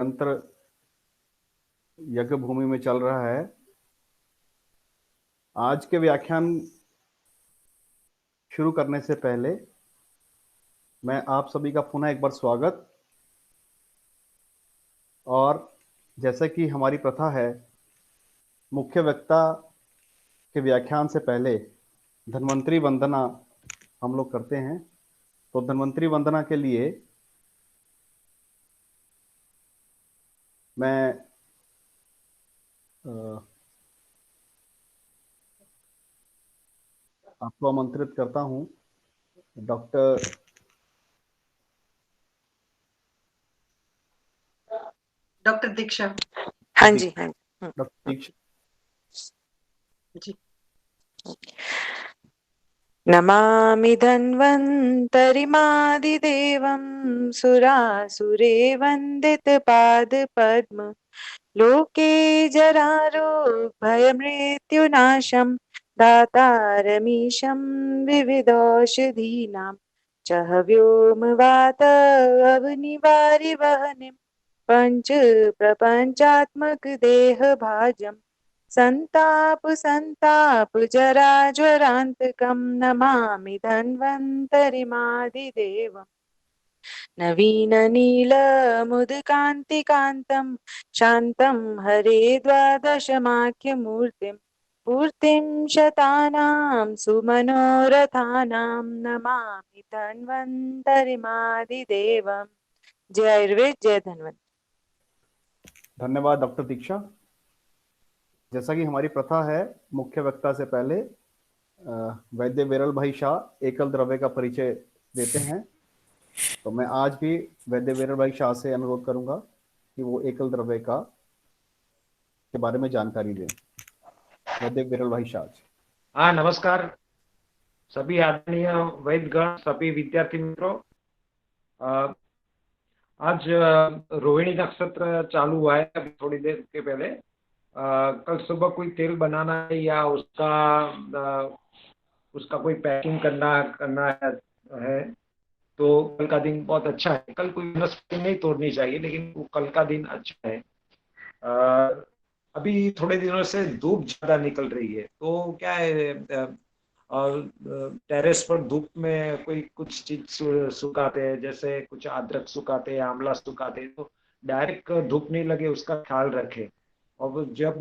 तंत्र यज्ञ भूमि में चल रहा है। आज के व्याख्यान शुरू करने से पहले मैं आप सभी का पुनः एक बार स्वागत। और जैसे कि हमारी प्रथा है, मुख्य वक्ता के व्याख्यान से पहले धन्वंतरी वंदना हम लोग करते हैं। तो धन्वंतरी वंदना के लिए मैं आपको आमंत्रित करता हूं। डॉक्टर दीक्षा। हाँ जी, हाँ जी। डॉक्टर दीक्षा जी। नमामि धन्वन्तरिमादिदेवं सुरासुरे वन्दितपादपद्म लोके जरारोगभयमृत्युनाशं दातारमीशं विविधौषधीनां च व्योमवात अवनिवारिवहनिं पंच प्रपंचात्मक देहभाजं संताप जरा ज्वरांतकं नमामि धन्वन्तरिमादिदेवम् नवीन नीलमुदकान्तिकान्तं शान्तं हरे द्वादशमाख्यमूर्तिं पूर्तिं शतानां सुमनोरथानां नमामि धन्वन्तरिमादिदेवम्। जय आयुर्वेद, जय धन्वंतरि। धन्यवाद डॉक्टर दीक्षा। जैसा कि हमारी प्रथा है, मुख्य वक्ता से पहले वैद्य विरल भाई शाह एकल द्रव्य का परिचय देते हैं। तो मैं आज भी वैद्य विरल भाई शाह से अनुरोध करूंगा कि वो एकल द्रव्य का के बारे में जानकारी दें। वैद्य विरल भाई शाह जी। हाँ, नमस्कार सभी आदरणीय वैद्यगण, सभी विद्यार्थी मित्रों। आज रोहिणी नक्षत्र चालू हुआ है अभी थोड़ी देर के पहले। कल सुबह कोई तेल बनाना है या उसका कोई पैकिंग करना है तो कल का दिन बहुत अच्छा है। कल कोई वनस्पति नहीं तोड़नी चाहिए, लेकिन वो कल का दिन अच्छा है। अभी थोड़े दिनों से धूप ज्यादा निकल रही है, तो क्या है, और टेरेस पर धूप में कोई कुछ चीज सुखाते हैं, जैसे कुछ अदरक सुखाते हैं, आंवला सुखाते हैं, तो डायरेक्ट धूप नहीं लगे उसका ख्याल रखें। और जब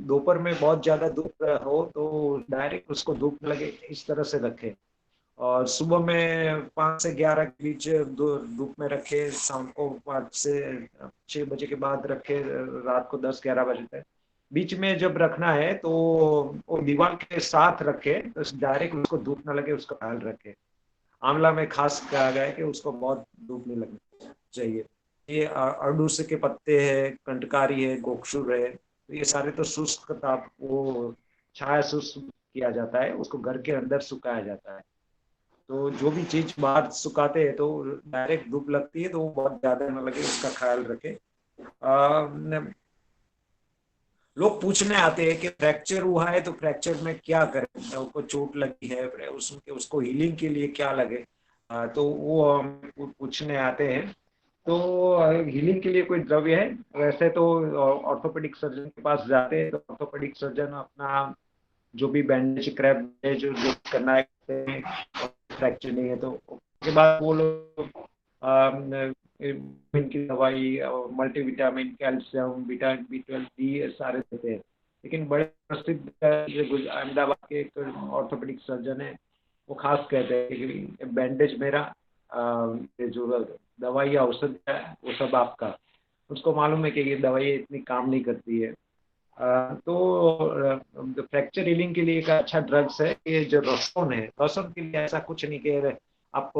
दोपहर में बहुत ज्यादा धूप हो तो डायरेक्ट उसको धूप न लगे इस तरह से रखें। और सुबह में 5 से 11 के बीच धूप में रखे, शाम को 5 से 6 बजे के बाद रखे, रात को 10-11 बजे तक। बीच में जब रखना है तो वो दीवार के साथ रखे, तो डायरेक्ट उसको धूप ना लगे उसका ख्याल रखे। आंवला में खास कहा गया है कि उसको बहुत धूप नहीं लगनी चाहिए। ये अरडूस के पत्ते है, कंटकारी है, गोक्षुर है, तो ये सारे तो शुष्क ताप वो छाया शुष्क किया जाता है, उसको घर के अंदर सुखाया जाता है। तो जो भी चीज बाहर सुखाते हैं तो डायरेक्ट धूप लगती है, तो वो बहुत ज्यादा न लगे उसका ख्याल रखे। लोग पूछने आते हैं कि फ्रैक्चर हुआ है तो फ्रैक्चर में क्या करें, उसको चोट लगी है उसको हीलिंग के लिए क्या लगे, तो वो पूछने आते हैं। तो हीलिंग के लिए कोई द्रव्य है? वैसे तो ऑर्थोपेडिक सर्जन के पास जाते हैं, तो ऑर्थोपेडिक सर्जन अपना जो भी बैंडेज, क्रैप बैंडेज जो करना है, फ्रैक्चर नहीं है तो उसके बाद वो लोग विटामिन की दवाई, multivitamin, calcium, vitamin B12, D सारे देते हैं। लेकिन बड़े प्रसिद्ध अहमदाबाद के एक ऑर्थोपेडिक सर्जन है, वो खास कहते हैं कि बैंडेज मेरा, जो दवाई या औषध है वो सब आपका। उसको मालूम है कि ये दवाई इतनी काम नहीं करती है। तो फ्रैक्चर हीलिंग के लिए एक अच्छा ड्रग्स है ये जो लहसुन है। लहसुन के लिए ऐसा कुछ नहीं कि आप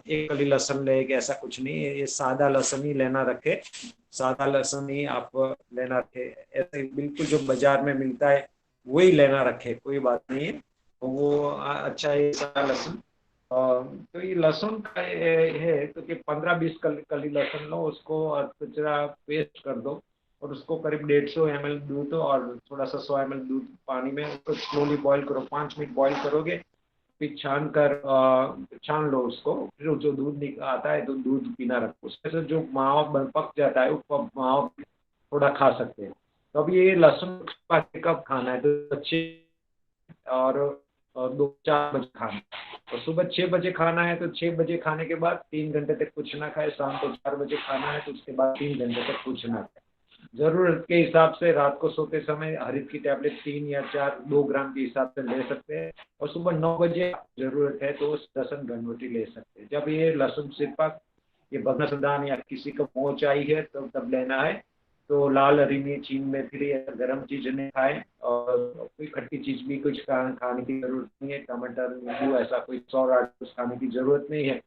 एक कली लहसुन ले, ऐसा कुछ नहीं है। ये सादा लहसुन ही लेना रखे, सादा लहसुन ही आप लेना रखे। ऐसे बिल्कुल जो बाजार में मिलता है वही लेना रखे, कोई बात नहीं है। तो वो अच्छा है सादा लहसुन। तो ये लहसुन का है तो कि 15-20 कली लहसुन लो, उसको कचरा पेस्ट कर दो और उसको करीब 150 ml दूध और थोड़ा सा 100 ml दूध पानी में उसको स्लोली बॉईल करो, 5 मिनट बॉईल करोगे। फिर छान लो उसको, फिर जो दूध आता है तो दूध पीना रखो, उसमें से जो मावा पक जाता है वो मावा थोड़ा खा सकते हैं। तो अब ये लहसुन कब खाना है, तो अच्छे और 2-4 बजे खाना है। तो सुबह 6 बजे खाना है तो 6 बजे खाने के बाद 3 घंटे तक कुछ ना खाए, शाम को 4 बजे खाना है तो उसके बाद 3 घंटे तक कुछ ना खाए। जरूरत के हिसाब से रात को सोते समय हरित की टैबलेट 3 या 4 2 ग्राम के हिसाब से ले सकते हैं, और सुबह 9 बजे जरूरत है तो दसन घनवटी ले सकते हैं। जब ये लहसुन सिरपा ये बगसदान या किसी को मोच आई है तो तब लेना है। तो लाल हरी मिर्च में फिर ये गर्म चीज नहीं खाएं, और कोई खट्टी चीज भी कुछ खाने की जरूरत नहीं है, टमाटर नींबू ऐसा कोई सौर कुछ खाने की जरूरत नहीं है।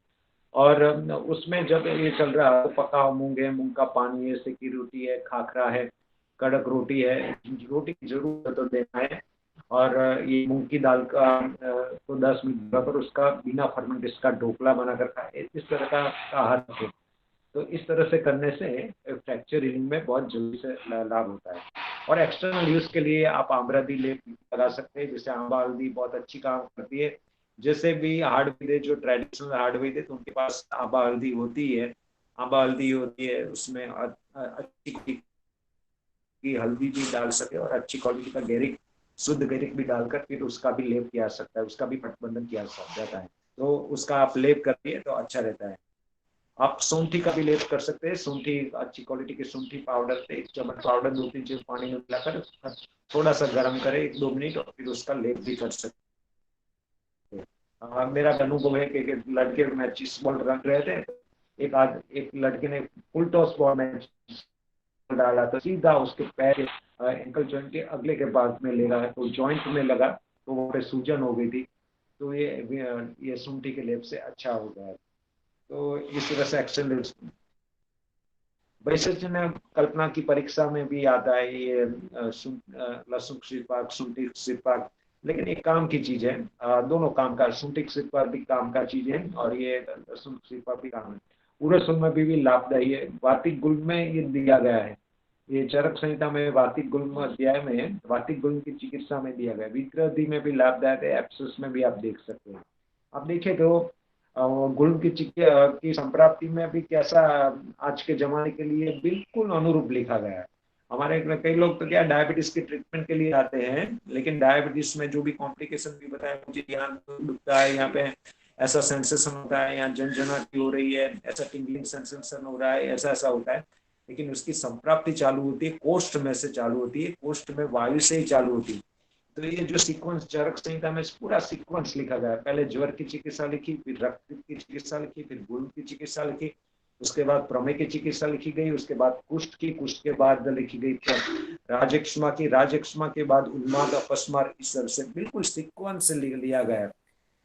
और उसमें जब ये चल रहा है तो पका हुआ मूंग है, मूंग का पानी है, सेकी रोटी है, खाखरा है, कड़क रोटी है, रोटी की जरूरत तो देना है। और ये मूंग की दाल का तो 10 मिनट पर उसका बिना फर्मेंटेशन का ढोकला बनाकर खाए, इस तरह का आहार रखें। तो इस तरह से करने से फ्रैक्चर हीलिंग में बहुत जल्दी से लाभ होता है। और एक्सटर्नल यूज के लिए आप आम्रदी लेप लगा सकते हैं, जैसे आंबा हल्दी बहुत अच्छी काम करती है। जैसे भी हार्डवेयर है, जो ट्रेडिशनल हार्डवेयर है, तो उनके पास आंबा हल्दी होती है, आंबा हल्दी होती है, उसमें अच्छी की हल्दी भी डाल सके और अच्छी क्वालिटी का गैरिक, शुद्ध गैरिक भी डालकर फिर उसका भी लेप किया सकता है, उसका भी पटबंधन किया जाता है। तो उसका आप लेप करिए तो अच्छा रहता है। आप सूंठी का भी लेप कर सकते हैं, सूंठी अच्छी क्वालिटी की सूंठी पाउडर से 1 चम्मच पाउडर 2-3 चम्मच पानी में मिलाकर थोड़ा सा गर्म करें 1-2 मिनट, और फिर उसका लेप भी कर सकते हैं। मेरा अनुभव है कि लड़के मैचिस बॉल रख रहे थे, एक लड़के ने फुल टॉस बॉल में डाला तो सीधा उसके पैर एंकल जॉइंट के अगले के बाद में लगा, तो जॉइंट में लगा तो वहाँ पे सूजन हो गई थी। तो ये सूंठी के लेप से अच्छा हो गया। तो इस तरह से एक्शन वैसे कल्पना की परीक्षा में भी आता है ये लहसुन सिरपाक, सूंठी सिरपाक, लेकिन एक काम की चीज है, दोनों काम का, सूंठी सिरपाक भी काम का चीज है और ये लहसुन सिरपाक भी काम है। उरसुन में भी लाभदायी है, वातिक गुल्म में ये दिया गया है, ये चरक संहिता में वातिक गुल्म अध्याय में वातिक गुल्म की चिकित्सा में दिया गया है। विकृति में भी लाभदायक है, एप्सिस में भी आप देख सकते हैं। आप देखिए तो गुल्म की संप्राप्ति में भी कैसा आज के जमाने के लिए बिल्कुल अनुरूप लिखा गया है। हमारे कई लोग तो क्या डायबिटीज के ट्रीटमेंट के लिए आते हैं, लेकिन डायबिटीज में जो भी कॉम्प्लिकेशन भी बताया, मुझे यहाँ दुखता है, यहाँ पे ऐसा सेंसेशन होता है, यहाँ झंझनाहट हो रही है, ऐसा टिंगलिंग सेंसेशन हो रहा है, ऐसा ऐसा होता है, लेकिन उसकी संप्राप्ति चालू होती है कोष्ठ में से, चालू होती है कोष्ठ में वायु से ही चालू होती है। तो ये जो सीक्वेंस चरक संहिता में पूरा सीक्वेंस लिखा गया है, पहले ज्वर की चिकित्सा लिखी, फिर रक्त की चिकित्सा लिखी, फिर गुल्म की चिकित्सा लिखी, उसके बाद प्रमेय की चिकित्सा लिखी गई, उसके बाद कुष्ठ के बाद लिखी गई राजक्षमा के बाद उन्माद अपस्मार, इस तरह से बिल्कुल सीक्वेंस से लिया गया है।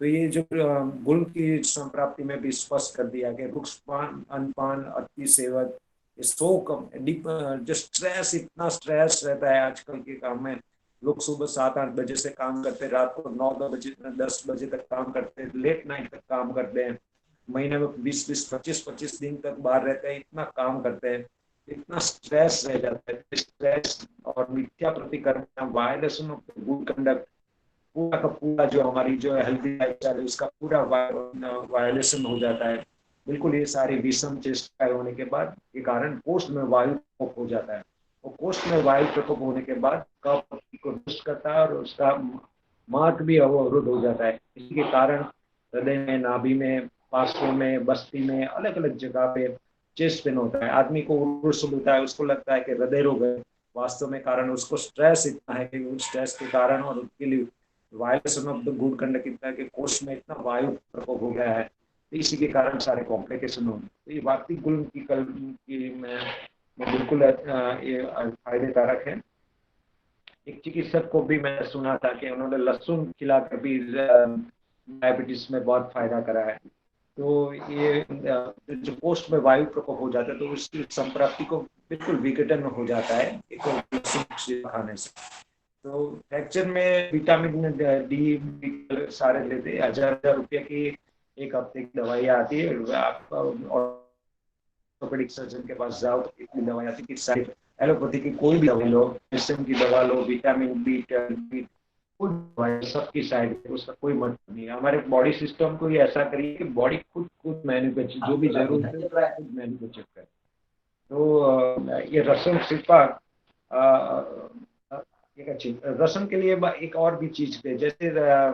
तो ये जो गुल्म की संप्राप्ति में भी स्पष्ट कर दिया कि रुक्सपान, अनपान, अति सेवन, शोक, जो स्ट्रेस, इतना स्ट्रेस रहता है आजकल के काम में। लोग सुबह 7-8 बजे से काम करते हैं, रात को 9-10 बजे तक काम करते हैं, लेट नाइट तक काम करते हैं, महीने में 20-20, 25-25 दिन तक बाहर रहते हैं, इतना काम करते हैं, इतना स्ट्रेस रह जाता है। स्ट्रेस और मिथ्या प्रतिक्रमण, वायलेशन ऑफ गुड कंडक्ट, पूरा का पूरा जो हमारी जो हेल्थी लाइफस्टाइल है उसका पूरा वायलेशन हो जाता है। बिल्कुल ये सारी विषम चेष्टाएं होने के बाद के कारण कोष्ठ में वायु प्रकोप हो जाता है, और कोष्ठ में वायु प्रकोप होने के बाद कफ को दुष्ट करता है और उसका मार्ग भी अवरुद्ध हो जाता है। इसी के कारण हृदय में, नाभि में, पार्श्व में, बस्ती में, अलग अलग जगह पे चेस्ट पेन होता है। आदमी को उर्सुल होता है, उसको लगता है कि हृदय रोग है, वास्तव में कारण उसको स्ट्रेस इतना है कि उस स्ट्रेस के कारण और उसके लिए violation of the good conduct इतना है कि कोष्ठ में इतना वायु प्रकोप हो गया है, इसी के कारण सारे कॉम्प्लिकेशन होंगे। तो ये वातिक गुल्म की में बिल्कुल ये फायदेकारक है। एक चिकित्सक को भी मैंने सुना था कि उन्होंने लहसुन खिलाकर भी डायबिटीज में बहुत फायदा करा है। तो ये जो कोष्ठ में वायु प्रकोप हो जाता है तो उसकी संप्राप्ति को बिल्कुल विघटन हो जाता है एक लहसुन खाने से। तो फ्रैक्चर में विटामिन डी सारे लेते हैं, 1000 रुपये की एक हफ्ते की दवाइयाँ आती है। आप ऑर्थोपेडिक सर्जन के पास जाओ तो इतनी दवाई आती है, एलोपैथी की कोई भी दवाई लो, की दवा लो, विटामिन बी खुद दवाई सबकी साइड, उसका कोई मतलब नहीं है। हमारे बॉडी सिस्टम को ही ऐसा करिए कि बॉडी खुद खुद मैन्युफैक्चर, जो भी जरूरत है खुद मैन्युफैक्चर करे। तो ये रसम सिर्फ एक अच्छी रसम के लिए एक और भी चीज पे, जैसे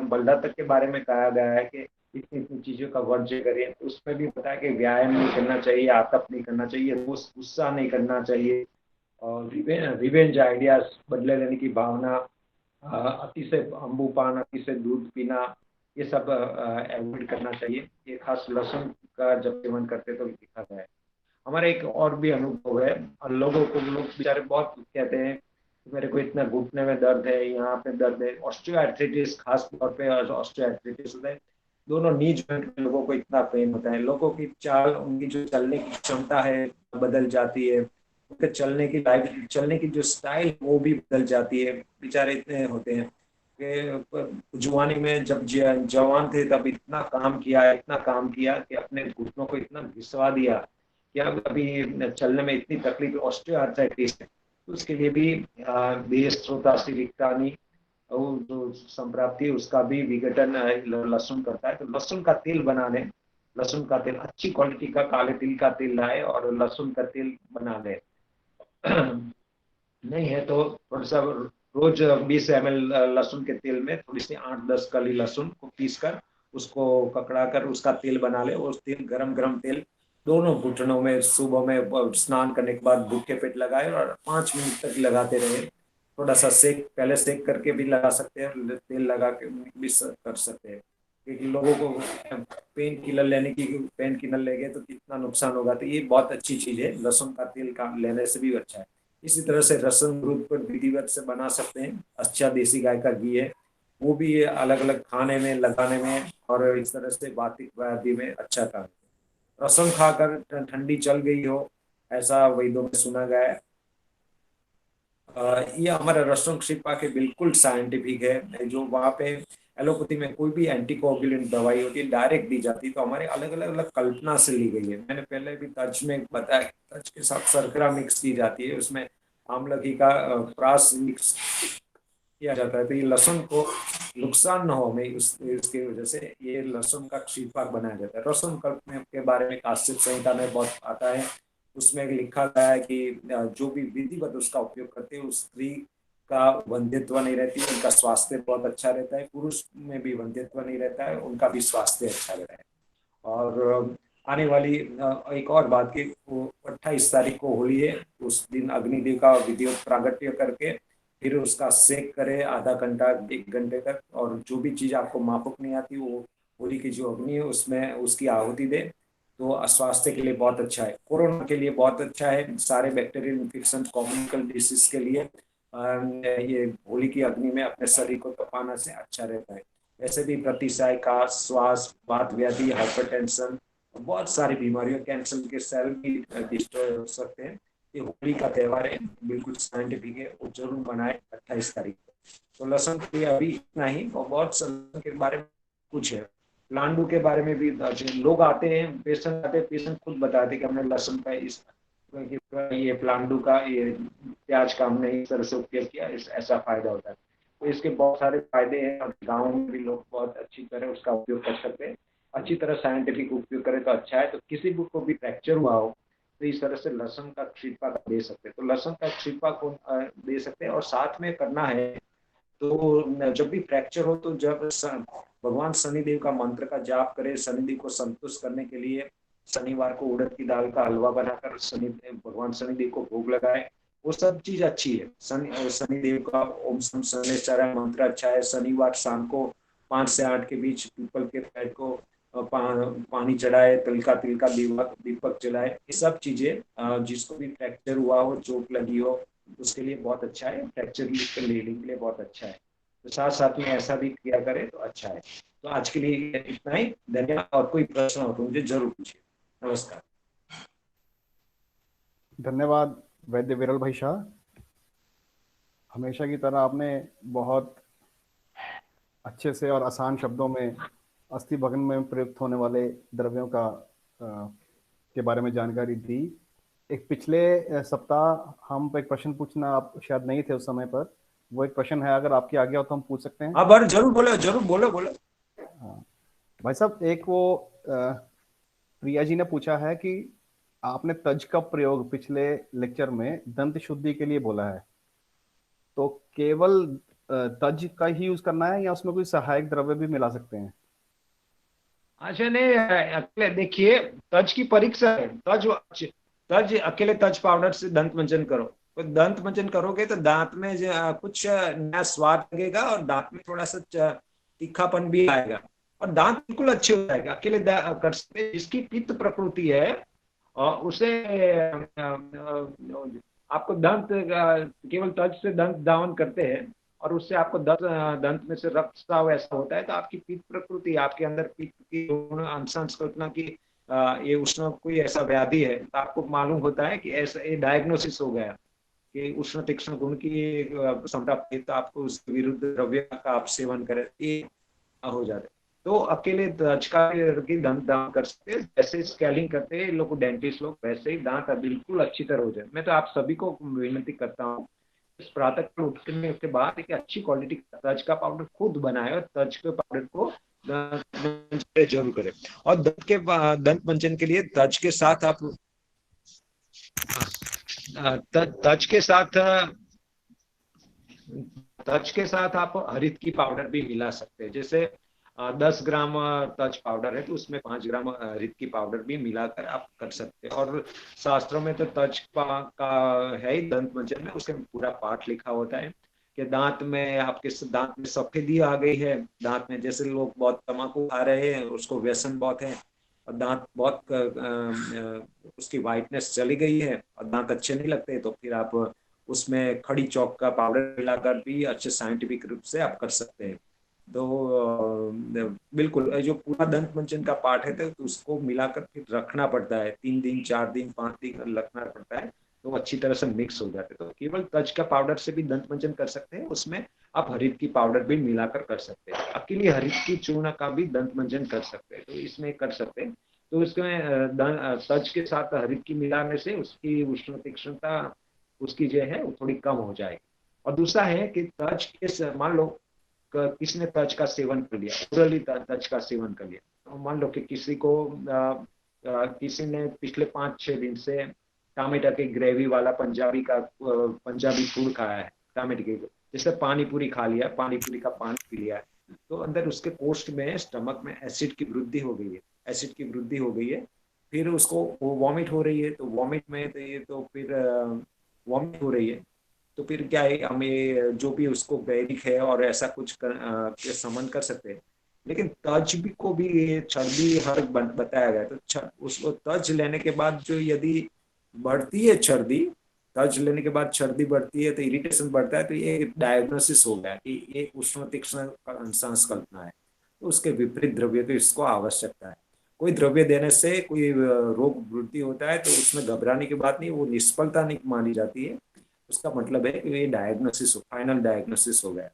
बल्ला तक के बारे में कहा गया है कि इतनी इतनी चीजों का वर्ज्य करिए, तो उसमें भी पता है कि व्यायाम नहीं करना चाहिए, आतप नहीं करना चाहिए, गुस्सा नहीं करना चाहिए, और रिवेंज आइडियाज, बदले लेने की भावना, अति से अम्बूपान, अति से दूध पीना, ये सब अवॉइड करना चाहिए। ये खास लहसुन का जब सेवन करते तो दिखा गया है। हमारा एक और भी अनुभव है, और लोगों को, लोग बेचारे बहुत कहते हैं कि मेरे को इतना घुटने में दर्द है, यहाँ पे दर्द है, ऑस्टियोआर्थराइटिस, खास तौर पे ऑस्टियोआर्थराइटिस होता है, दोनों नी जॉइंट में लोगों को इतना पेन होता है। लोगों की चाल, उनकी जो चलने की क्षमता है बदल जाती है, उनके चलने की जो स्टाइल वो भी बदल जाती है। बेचारे इतने होते हैं कि जवानी में जब जवान थे तब इतना काम किया कि अपने घुटनों को इतना घिसवा दिया कि अब अभी चलने में इतनी तकलीफ, ऑस्टियोआर्थराइटिस है। तो उसके लिए भी देश श्रोतासी विक्तानी और जो संप्राप्ति है उसका भी विघटन लहसुन करता है। तो लहसुन का तेल बनाने, लहसुन का तेल अच्छी क्वालिटी का काले तिल का तेल लाए और लहसुन का तेल बना ले। नहीं है तो थोड़ा सा रोज 20 ml लहसुन के तेल में थोड़ी सी 8-10 कली लहसुन को पीस कर उसको ककड़ा कर उसका तेल बना ले। उस तेल, गरम गरम तेल दोनों घुटनों में सुबह में स्नान करने के बाद भूखे पेट लगाए और 5 मिनट तक लगाते रहे। थोड़ा सा सेक, पहले सेक करके भी लगा सकते हैं, तेल लगा के भी कर सकते हैं, क्योंकि लोगों को पेन किलर लेंगे तो कितना नुकसान होगा। तो ये बहुत अच्छी चीज है, लहसुन का तेल का लेने से भी अच्छा है। इसी तरह से रसम दूध पर विधिवत से बना सकते हैं। अच्छा देसी गाय का घी है, वो भी अलग अलग खाने में लगाने में और इस तरह से वातिक व्याधि में अच्छा काम है। रसम खाकर ठंडी चल गई हो, ऐसा वैद्यों में सुना गया है। ये हमारा रसम क्षिपा के बिल्कुल साइंटिफिक है। जो वहाँ पे एलोपैथी में कोई भी एंटीकोगुलेंट दवाई होती है डायरेक्ट दी जाती है, तो हमारे अलग अलग अलग कल्पना से ली गई है। मैंने पहले भी तर्ज में बताया, तर्ज के साथ शर्करा मिक्स की जाती है, उसमें आमलकी का प्रास मिक्स किया जाता है। तो ये लहसुन को नुकसान न हो हमें, इसकी वजह से ये लहसुन का क्षीरपाक बनाया जाता है। रसम कल्प में के बारे में काश्यप संहिता में बहुत आता है, उसमें लिखा गया है कि जो भी विधिवत उसका उपयोग करते हैं उस स्त्री का वंध्यत्व नहीं रहती, उनका स्वास्थ्य बहुत अच्छा रहता है। पुरुष में भी वंध्यत्व नहीं रहता है, उनका भी स्वास्थ्य अच्छा रहता है। और आने वाली एक और बात की, 28 तारीख को होली है, उस दिन अग्निदेव का विधिवत प्रागट्य करके फिर उसका सेक करे आधा घंटा 1 घंटे तक, और जो भी चीज आपको माफक नहीं आती वो होली की जो अग्नि है उसमें उसकी आहुति दे, तो स्वास्थ्य के लिए बहुत अच्छा है। कोरोना के लिए बहुत अच्छा है, सारे बैक्टीरियल इन्फेक्शन, कम्युनिकल डिसीज के लिए ये होली की अग्नि में अपने शरीर को तपाना से अच्छा रहता है। वैसे भी प्रतिशाय का श्वास, वात व्याधि, हाइपरटेंशन, बहुत सारी बीमारियों, कैंसर के सेल भी डिस्ट्रॉय हो सकते हैं। ये होली का त्यौहार है, बिल्कुल साइंटिफिक है, वो जरूर बनाए 28 तारीख को। तो लहसुन के लिए अभी इतना ही, और बहुत लहसुन के बारे में कुछ है। प्लांडू के बारे में भी लोग आते हैं, पेशेंट खुद बताते हैं कि हमने लहसुन का ये प्लांडू का, ये प्याज का हमने इस तरह से उपयोग किया, ऐसा फायदा होता है। तो इसके बहुत सारे फायदे हैं, और गाँव में भी लोग बहुत अच्छी तरह उसका उपयोग कर सकते हैं। अच्छी तरह साइंटिफिक उपयोग करें तो अच्छा है। तो किसी को भी फ्रैक्चर हुआ हो तो इस तरह से लहसुन का छिड़का दे सकते हैं, तो लहसुन का छिड़का को दे सकते हैं। और साथ में करना है तो जब भी फ्रैक्चर हो तो जब भगवान शनिदेव का मंत्र का जाप करें, शनिदेव को संतुष्ट करने के लिए शनिवार को उड़द की दाल का हलवा बनाकर भगवान शनिदेव को भोग लगाए, वो सब चीज अच्छी है। शनिदेव का ओम शम शनैश्चराय मंत्र अच्छा है। शनिवार शाम को 5 से 8 के बीच पीपल के पेड़ को पानी चढ़ाए, तिल का दीपक जलाए। ये सब चीजें जिसको भी फ्रैक्चर हुआ हो, चोट लगी हो, उसके लिए बहुत अच्छा है। फ्रैक्चर हीलिंग के लिए बहुत अच्छा है। तो साथ साथ में ऐसा भी किया करे तो अच्छा है। तो आज के लिए इतना ही, धन्यवाद। और कोई प्रश्न हो तो मुझे जरूर पूछिए। नमस्कार। धन्यवाद वैद्य विरल भाई शाह। हमेशा की तरह आपने बहुत अच्छे से और आसान शब्दों में अस्थि भग्न में प्रयुक्त होने वाले द्रव्यों का के बारे में जानकारी दी। एक पिछले सप्ताह हम पे एक प्रश्न पूछना, आप शायद नहीं थे उस समय पर, वो एक क्वेश्चन है, अगर आपकी आज्ञा हो तो हम पूछ सकते हैं। हाँ बार जरूर बोलो, जरूर बोलो बोलो। हाँ भाई साहब, एक वो प्रिया जी ने पूछा है कि आपने तज का प्रयोग पिछले लेक्चर में दंत शुद्धि के लिए बोला है, तो केवल तज का ही यूज करना है या उसमें कोई सहायक द्रव्य भी मिला सकते हैं? अच्छा नहीं, अकेले देखिए, तज की परीक्षा है। तज अकेले तज पाउडर से दंत मंजन करो, तो दंत मंजन करोगे तो दांत में कुछ नया स्वाद लगेगा और दांत में थोड़ा सा तीखापन भी आएगा और दांत बिल्कुल अच्छे हो जाएगा। अकेले कर सकते। जिसकी पित्त प्रकृति है और उसे आपको दंत केवल तज से दंत धावन करते हैं और उससे आपको दंत में से रक्तस्राव ऐसा होता है, तो आपकी पित्त प्रकृति, आपके अंदर पित्त की संस्कल्पना की ये उष्ण कोई ऐसा व्याधि है, तो आपको मालूम होता है कि ऐसा ये डायग्नोसिस हो गया कि उष्ण तीक्ष्ण गुण की क्षमता, तो आपको उस विरुद्ध द्रव्य का आप सेवन करें, ये हो जाता है। तो अकेले तज की दंत दान कर सकते हैं, जैसे स्केलिंग करते हैं लोग डेंटिस्ट लोग, वैसे ही दांत बिल्कुल अच्छी तरह हो जाए। मैं तो आप सभी को विनती करता हूँ, इस प्रातः काल उठने के बाद एक अच्छी क्वालिटी का तज का पाउडर खुद बनाए और तज के पाउडर को जरूर करें। और दंत मंजन के लिए तज के साथ आप तज के साथ आप हरित की पाउडर भी मिला सकते हैं। जैसे 10 ग्राम तज पाउडर है तो उसमें 5 ग्राम हरित की पाउडर भी मिलाकर आप कर सकते हैं। और शास्त्रों में तो तज का है ही दंत मंजन में, उसके पूरा पाठ लिखा होता है कि दांत में आपके दांत में सफेदी आ गई है, दांत में जैसे लोग बहुत तम्बाकू खा रहे हैं, उसको व्यसन बहुत है और दांत बहुत उसकी वाइटनेस चली गई है और दांत अच्छे नहीं लगते, तो फिर आप उसमें खड़ी चौक का पाउडर मिलाकर भी अच्छे साइंटिफिक रूप से आप कर सकते हैं। तो बिल्कुल जो पूरा दंत मंजन का पार्ट है तो उसको मिलाकर फिर रखना पड़ता है, 3 दिन 4 दिन 5 दिन रखना पड़ता है, तो अच्छी तरह से मिक्स हो जाते हैं। तो केवल तज का पाउडर से भी दंत मंजन कर सकते हैं, उसमें आप हरित की पाउडर भी मिलाकर कर सकते हैं। अकेले हरित की चूर्ण का भी दंत मंजन कर सकते हैं, तो इसमें कर सकते हैं। तो इसमें तज के साथ हरित की मिलाने से उसकी उष्ण तीक्ष्णता उसकी जो है वो थोड़ी कम हो जाएगी। और दूसरा है कि तज के मान लो किसने तज का सेवन कर लिया, ओरली तज का सेवन कर लिया, तो मान लो कि किसी ने पिछले 5-6 दिन से टमाटर की ग्रेवी वाला पंजाबी फूड खाया है, टमाटर की, जैसे पानी पूरी खा लिया, पानी पूरी का पानी पी लिया, तो अंदर उसके कोष्ठ में स्टमक में एसिड की वृद्धि हो गई है, एसिड की वृद्धि हो गई है, फिर उसको वो वॉमिट हो रही है, तो वॉमिट में तो ये तो फिर वॉमिट हो रही है, तो फिर क्या है, हमें जो भी उसको वैदिक है और ऐसा कुछ समन कर सकते हैं। लेकिन तज भी को भी चर्बी हर बताया गया, तो उसको तज लेने के बाद जो यदि बढ़ती है चर्बी, तज लेने के बाद चर्बी बढ़ती है तो इरिटेशन बढ़ता है, तो ये डायग्नोसिस हो गया कि ये उष्ण तीक्ष्ण संकल्पना है, तो उसके विपरीत द्रव्य तो इसको आवश्यकता है। कोई द्रव्य देने से कोई रोग वृद्धि होता है तो उसमें घबराने की बात नहीं, वो निष्फलता नहीं मानी जाती है, उसका मतलब है कि ये डायग्नोसिस फाइनल डायग्नोसिस हो गया।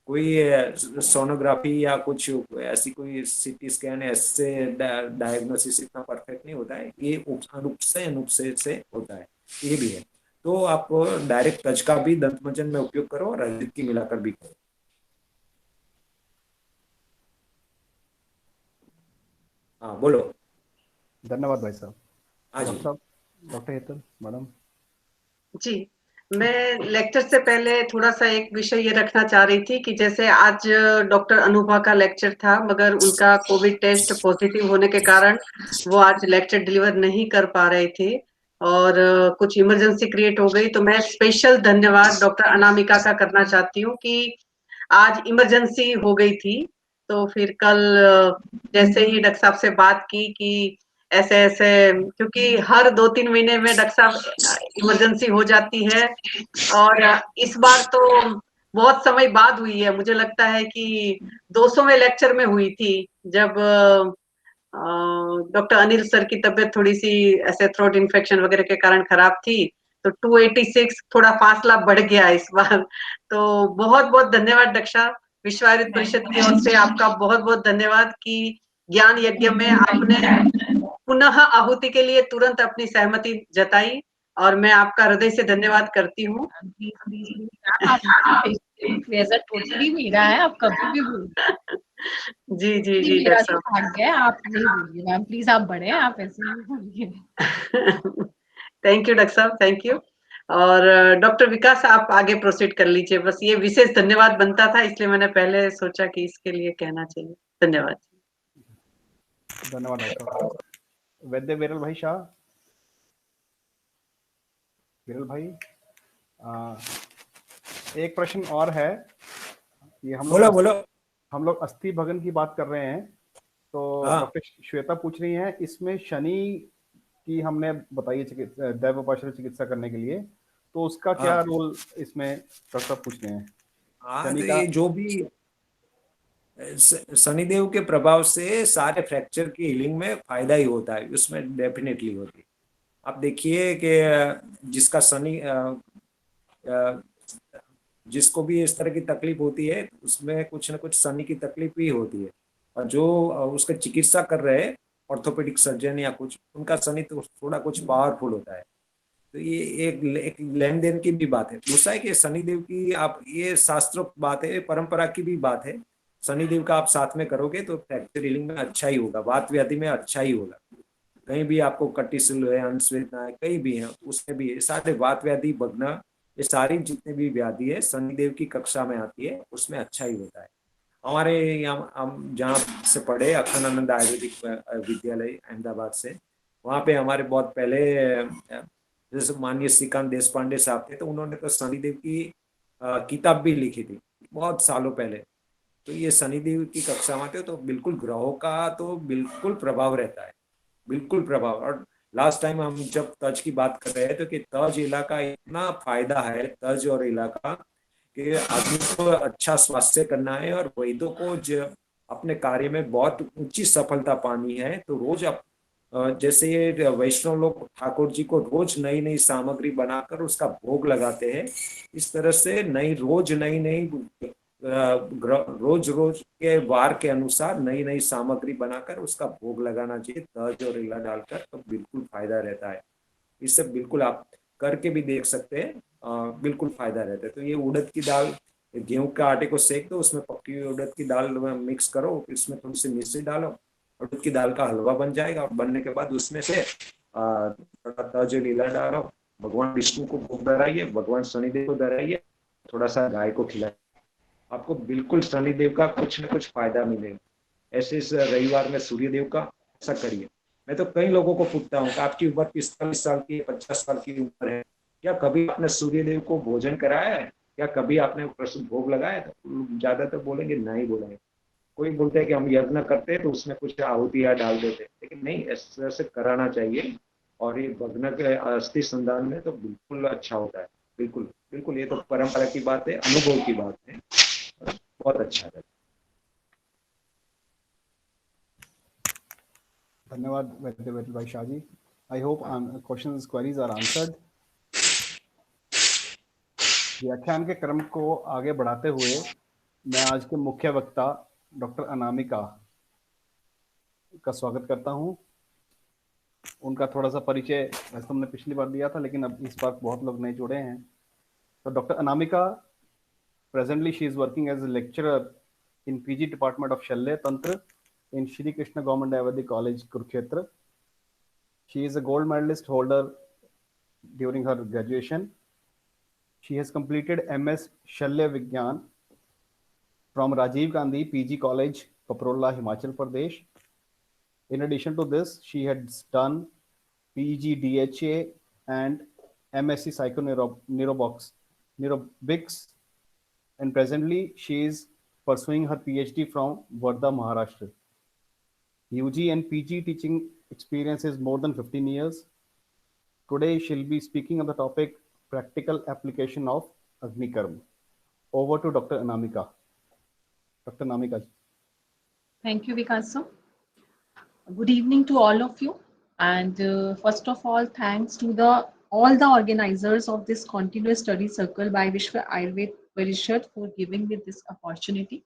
कोई सोनोग्राफी या कुछ ऐसी कोई सीटी स्कैन ऐसे डायग्नोसिस इतना परफेक्ट नहीं होता है, ये अनुपसे से होता है, ये भी है। तो आप डायरेक्ट तज का भी दंत मंजन में उपयोग करो और हरित की मिलाकर भी करो। हाँ बोलो। धन्यवाद भाई साहब। हाँ जी। डॉक्टर साहब, डॉक्टर हेतल मैडम। जी, मैं लेक्चर से पहले थोड़ा सा एक विषय ये रखना चाह रही थी कि जैसे आज डॉक्टर अनुभा का लेक्चर था, मगर उनका कोविड टेस्ट पॉजिटिव होने के कारण वो आज लेक्चर डिलीवर नहीं कर पा रहे थे और कुछ इमरजेंसी क्रिएट हो गई, तो मैं स्पेशल धन्यवाद डॉक्टर अनामिका का करना चाहती हूँ कि आज इमरजेंसी हो गई थी, तो फिर कल जैसे ही डॉक्टर साहब से बात की कि ऐसे-ऐसे, क्योंकि हर 2-3 महीने में डॉक्टर साहब इमरजेंसी हो जाती है और इस बार तो बहुत समय बाद हुई है, मुझे लगता है कि 200वें लेक्चर में हुई थी, जब डॉक्टर अनिल सर की तबीयत थोड़ी-सी ऐसे थ्रोट इन्फेक्शन वगैरह के कारण खराब थी, तो 286 थोड़ा फासला बढ़ गया इस बार। तो बहुत-बहुत धन्यवाद डॉक्टर साहब, विश्व आयुर्वेद परिषद की ओर से आपका बहुत-बहुत धन्यवाद कि ज्ञान यज्ञ में आपने पुनः आहुति के लिए तुरंत अपनी सहमति जताई और मैं आपका हृदय से धन्यवाद करती हूँ। प्लेजर टोटली मेरा है, आप कभी भी बोलिए। जी जी जी मेरा डॉक्टर तो भाग्य है, आप नहीं बोलिए मैम प्लीज, आप बड़े हैं, आप ऐसे नहीं बोलिए। साहब। थैंक यू डॉक्टर साहब, थैंक यू। और डॉक्टर विकास आप आगे प्रोसीड कर लीजिए, बस ये विशेष धन्यवाद बनता था, इसलिए मैंने पहले सोचा कि इसके लिए कहना चाहिए। धन्यवाद। धन्यवाद डॉक्टर साहब। वैद्य विरल भाई शाह, विरल भाई, एक प्रश्न और है। ये हम लोग अस्थि भगन की बात कर रहे हैं, तो हाँ। डॉक्टर श्वेता पूछ रही हैं, इसमें शनि की हमने बताई दैव उपासना चिकित्सा करने के लिए, तो उसका क्या रोल इसमें डॉक्टर साहब पूछ रहे हैं? हाँ, शनि तो का ये जो भी शनिदेव के प्रभाव से सारे फ्रैक्चर की हीलिंग में फायदा ही होता है, उसमें डेफिनेटली होती है। आप देखिए कि जिसका शनि जिसको भी इस तरह की तकलीफ होती है उसमें कुछ ना कुछ शनि की तकलीफ ही होती है, और जो उसका चिकित्सा कर रहे हैं ऑर्थोपेडिक सर्जन या कुछ, उनका शनि तो थोड़ा कुछ पावरफुल होता है। तो ये एक लेन देन की भी बात है। दूसरा है कि शनिदेव की आप, ये शास्त्रोक्त बात है, परंपरा की भी बात है। शनिदेव का आप साथ में करोगे तो फ्रैक्चर हीलिंग में अच्छा ही होगा, वात व्याधि में अच्छा ही होगा। कहीं भी आपको कटिशूल है, अंशवेदना है, कहीं भी है, उसमें भी सारे वात व्याधि, भगना, ये सारी जितने भी व्याधि है शनिदेव की कक्षा में आती है, उसमें अच्छा ही होता है। हमारे यहाँ हम जहाँ से पढ़े, अखंडानंद आयुर्वेदिक विद्यालय अहमदाबाद से, वहाँ पे हमारे बहुत पहले जैसे माननीय श्रीकांत देशपांडे साहब थे, तो उन्होंने तो शनिदेव की किताब भी लिखी थी बहुत सालों पहले। तो ये शनिदेव की कक्षा में आते, तो बिल्कुल ग्रहों का तो बिल्कुल प्रभाव रहता है, बिल्कुल प्रभाव। और लास्ट टाइम हम जब तज की बात कर रहे हैं, तो कि तज इलाका इतना फायदा है, तज और इलाका, कि आदमी को अच्छा स्वास्थ्य करना है और वैद्यों को अपने कार्य में बहुत ऊंची सफलता पानी है, तो रोज जैसे ये वैष्णव लोग ठाकुर जी को रोज नई नई सामग्री बनाकर उसका भोग लगाते हैं, इस तरह से रोज नई रोज रोज के वार के अनुसार नई नई सामग्री बनाकर उसका भोग लगाना चाहिए, तज और इला डालकर, तो बिल्कुल फायदा रहता है। इससे बिल्कुल आप करके भी देख सकते हैं, बिल्कुल फायदा रहता है। तो ये उड़द की दाल, गेहूं के आटे को सेक दो, उसमें पक्की हुई उड़द की दाल मिक्स करो, इसमें थोड़ी सी मिश्री डालो, उड़द की दाल का हलवा बन जाएगा। और बनने के बाद उसमें से थोड़ा तज लीला डालो, भगवान विष्णु को भोग धराइए, भगवान शनिदेव को धराइए, थोड़ा सा गाय को खिलाइए, आपको बिल्कुल शनिदेव का कुछ न कुछ फायदा मिलेगा। ऐसे इस रविवार में सूर्यदेव का ऐसा करिए। मैं तो कई लोगों को पूछता हूँ कि आपकी उम्र 45 साल की, 50 साल की उम्र है, क्या कभी आपने सूर्यदेव को भोजन कराया है, क्या कभी आपने प्रसूत भोग लगाया? तो ज्यादातर बोलेंगे नहीं बोलेंगे। कोई बोलते हैं कि हम यज्ञ करते हैं तो उसमें कुछ आहुतियां डाल देते हैं, लेकिन नहीं, इस तरह से कराना चाहिए। और ये भग्न के अस्थि संदान में तो बिल्कुल अच्छा होता है, बिल्कुल बिल्कुल। ये तो परंपरा की बात है, अनुभव की बात है, बहुत अच्छा है। धन्यवाद Vaidya Viral bhai Shah ji. I hope questions queries are answered. व्याख्यान के क्रम को आगे बढ़ाते हुए मैं आज के मुख्य वक्ता डॉक्टर अनामिका का स्वागत करता हूं। उनका थोड़ा सा परिचय वैसे हमने पिछली बार दिया था, लेकिन अब इस बार बहुत लोग नए जुड़े हैं। तो doctor Anamika, presently she is working as a lecturer in PG department of Shalya Tantra in Shri Krishna Government Ayurvedic College, Kurukshetra. She is a gold medalist holder during her graduation. She has completed MS Shalya Vigyan from Rajiv Gandhi PG College, Kaprola, Himachal Pradesh. In addition to this, she has done PG DHA and MSc Psychoneurobics, and presently she is pursuing her PhD from Wardha, Maharashtra. UG and PG teaching experience is more than 15 years. Today she'll be speaking on the topic practical application of Agni Karma. Over to Dr. Anamika. Dr. Anamika. Thank you, Vikas. Good evening to all of you. And first of all, thanks to all the organizers of this continuous study circle by Vishwa Ayurved Parishad for giving me this opportunity.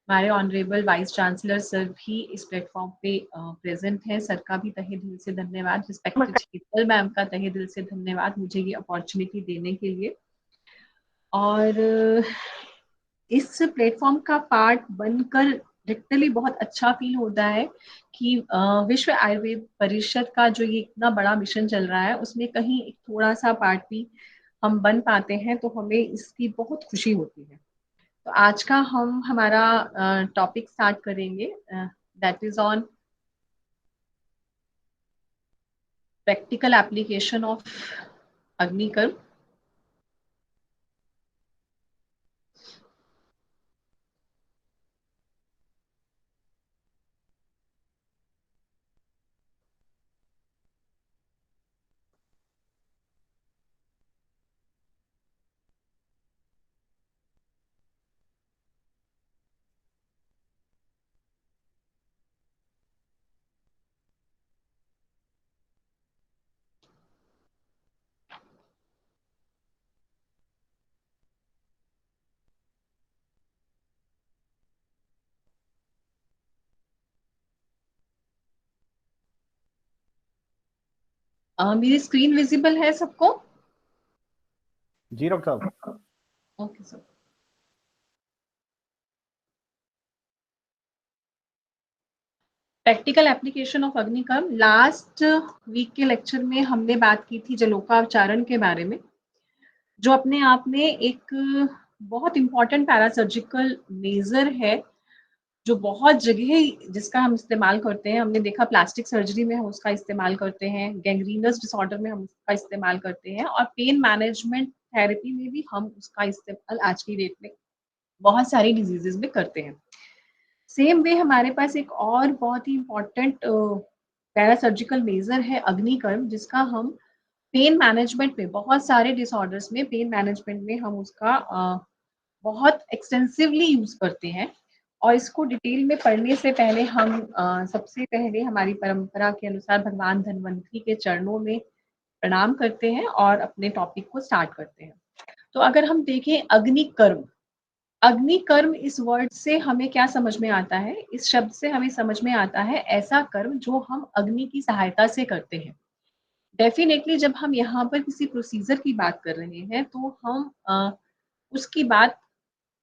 हमारे honourable vice chancellor sir भी इस platform पे present हैं। Sir का भी तहे दिल से धन्यवाद। रिस्पेक्टेड शीतल मैम का तहे दिल से धन्यवाद मुझे ये अपॉर्चुनिटी देने के लिए। और इस प्लेटफॉर्म का पार्ट बनकर लिटरली बहुत अच्छा फील होता है कि विश्व आयुर्वेद परिषद का जो ये इतना बड़ा मिशन चल रहा है उसमें कहीं एक थोड़ा सा पार्ट भी हम बन पाते हैं तो हमें इसकी बहुत खुशी होती है। तो आज का हम हमारा टॉपिक स्टार्ट करेंगे, that is on practical application of agnikarma. मेरी स्क्रीन विजिबल है सबको? जी डॉक्टर साहब। Okay sir. Practical application of agnikarma, last week के लेक्चर में हमने बात की थी जलोकाचारण के बारे में, जो अपने आप में एक बहुत इंपॉर्टेंट पैरासर्जिकल मेजर है जो बहुत जगह जिसका हम इस्तेमाल करते हैं। हमने देखा प्लास्टिक सर्जरी में हम उसका इस्तेमाल करते हैं, गैंग्रीनस डिसऑर्डर में हम उसका इस्तेमाल करते हैं, और पेन मैनेजमेंट थेरेपी में भी हम उसका इस्तेमाल आज की डेट में बहुत सारी डिजीजेस में करते हैं। सेम वे हमारे पास एक और बहुत ही इम्पोर्टेंट पैरासर्जिकल मेजर है अग्निकर्म, जिसका हम पेन मैनेजमेंट में बहुत सारे डिसऑर्डर्स में पेन मैनेजमेंट में हम उसका बहुत एक्सटेंसिवली यूज करते हैं। और इसको डिटेल में पढ़ने से पहले हम सबसे पहले हमारी परंपरा के अनुसार भगवान धन्वंतरी के चरणों में प्रणाम करते हैं और अपने टॉपिक को स्टार्ट करते हैं। तो अगर हम देखें अग्निकर्म, अग्निकर्म इस वर्ड से हमें क्या समझ में आता है? इस शब्द से हमें समझ में आता है ऐसा कर्म जो हम अग्नि की सहायता से करते हैं। डेफिनेटली जब हम यहाँ पर किसी प्रोसीजर की बात कर रहे हैं तो हम उसकी बात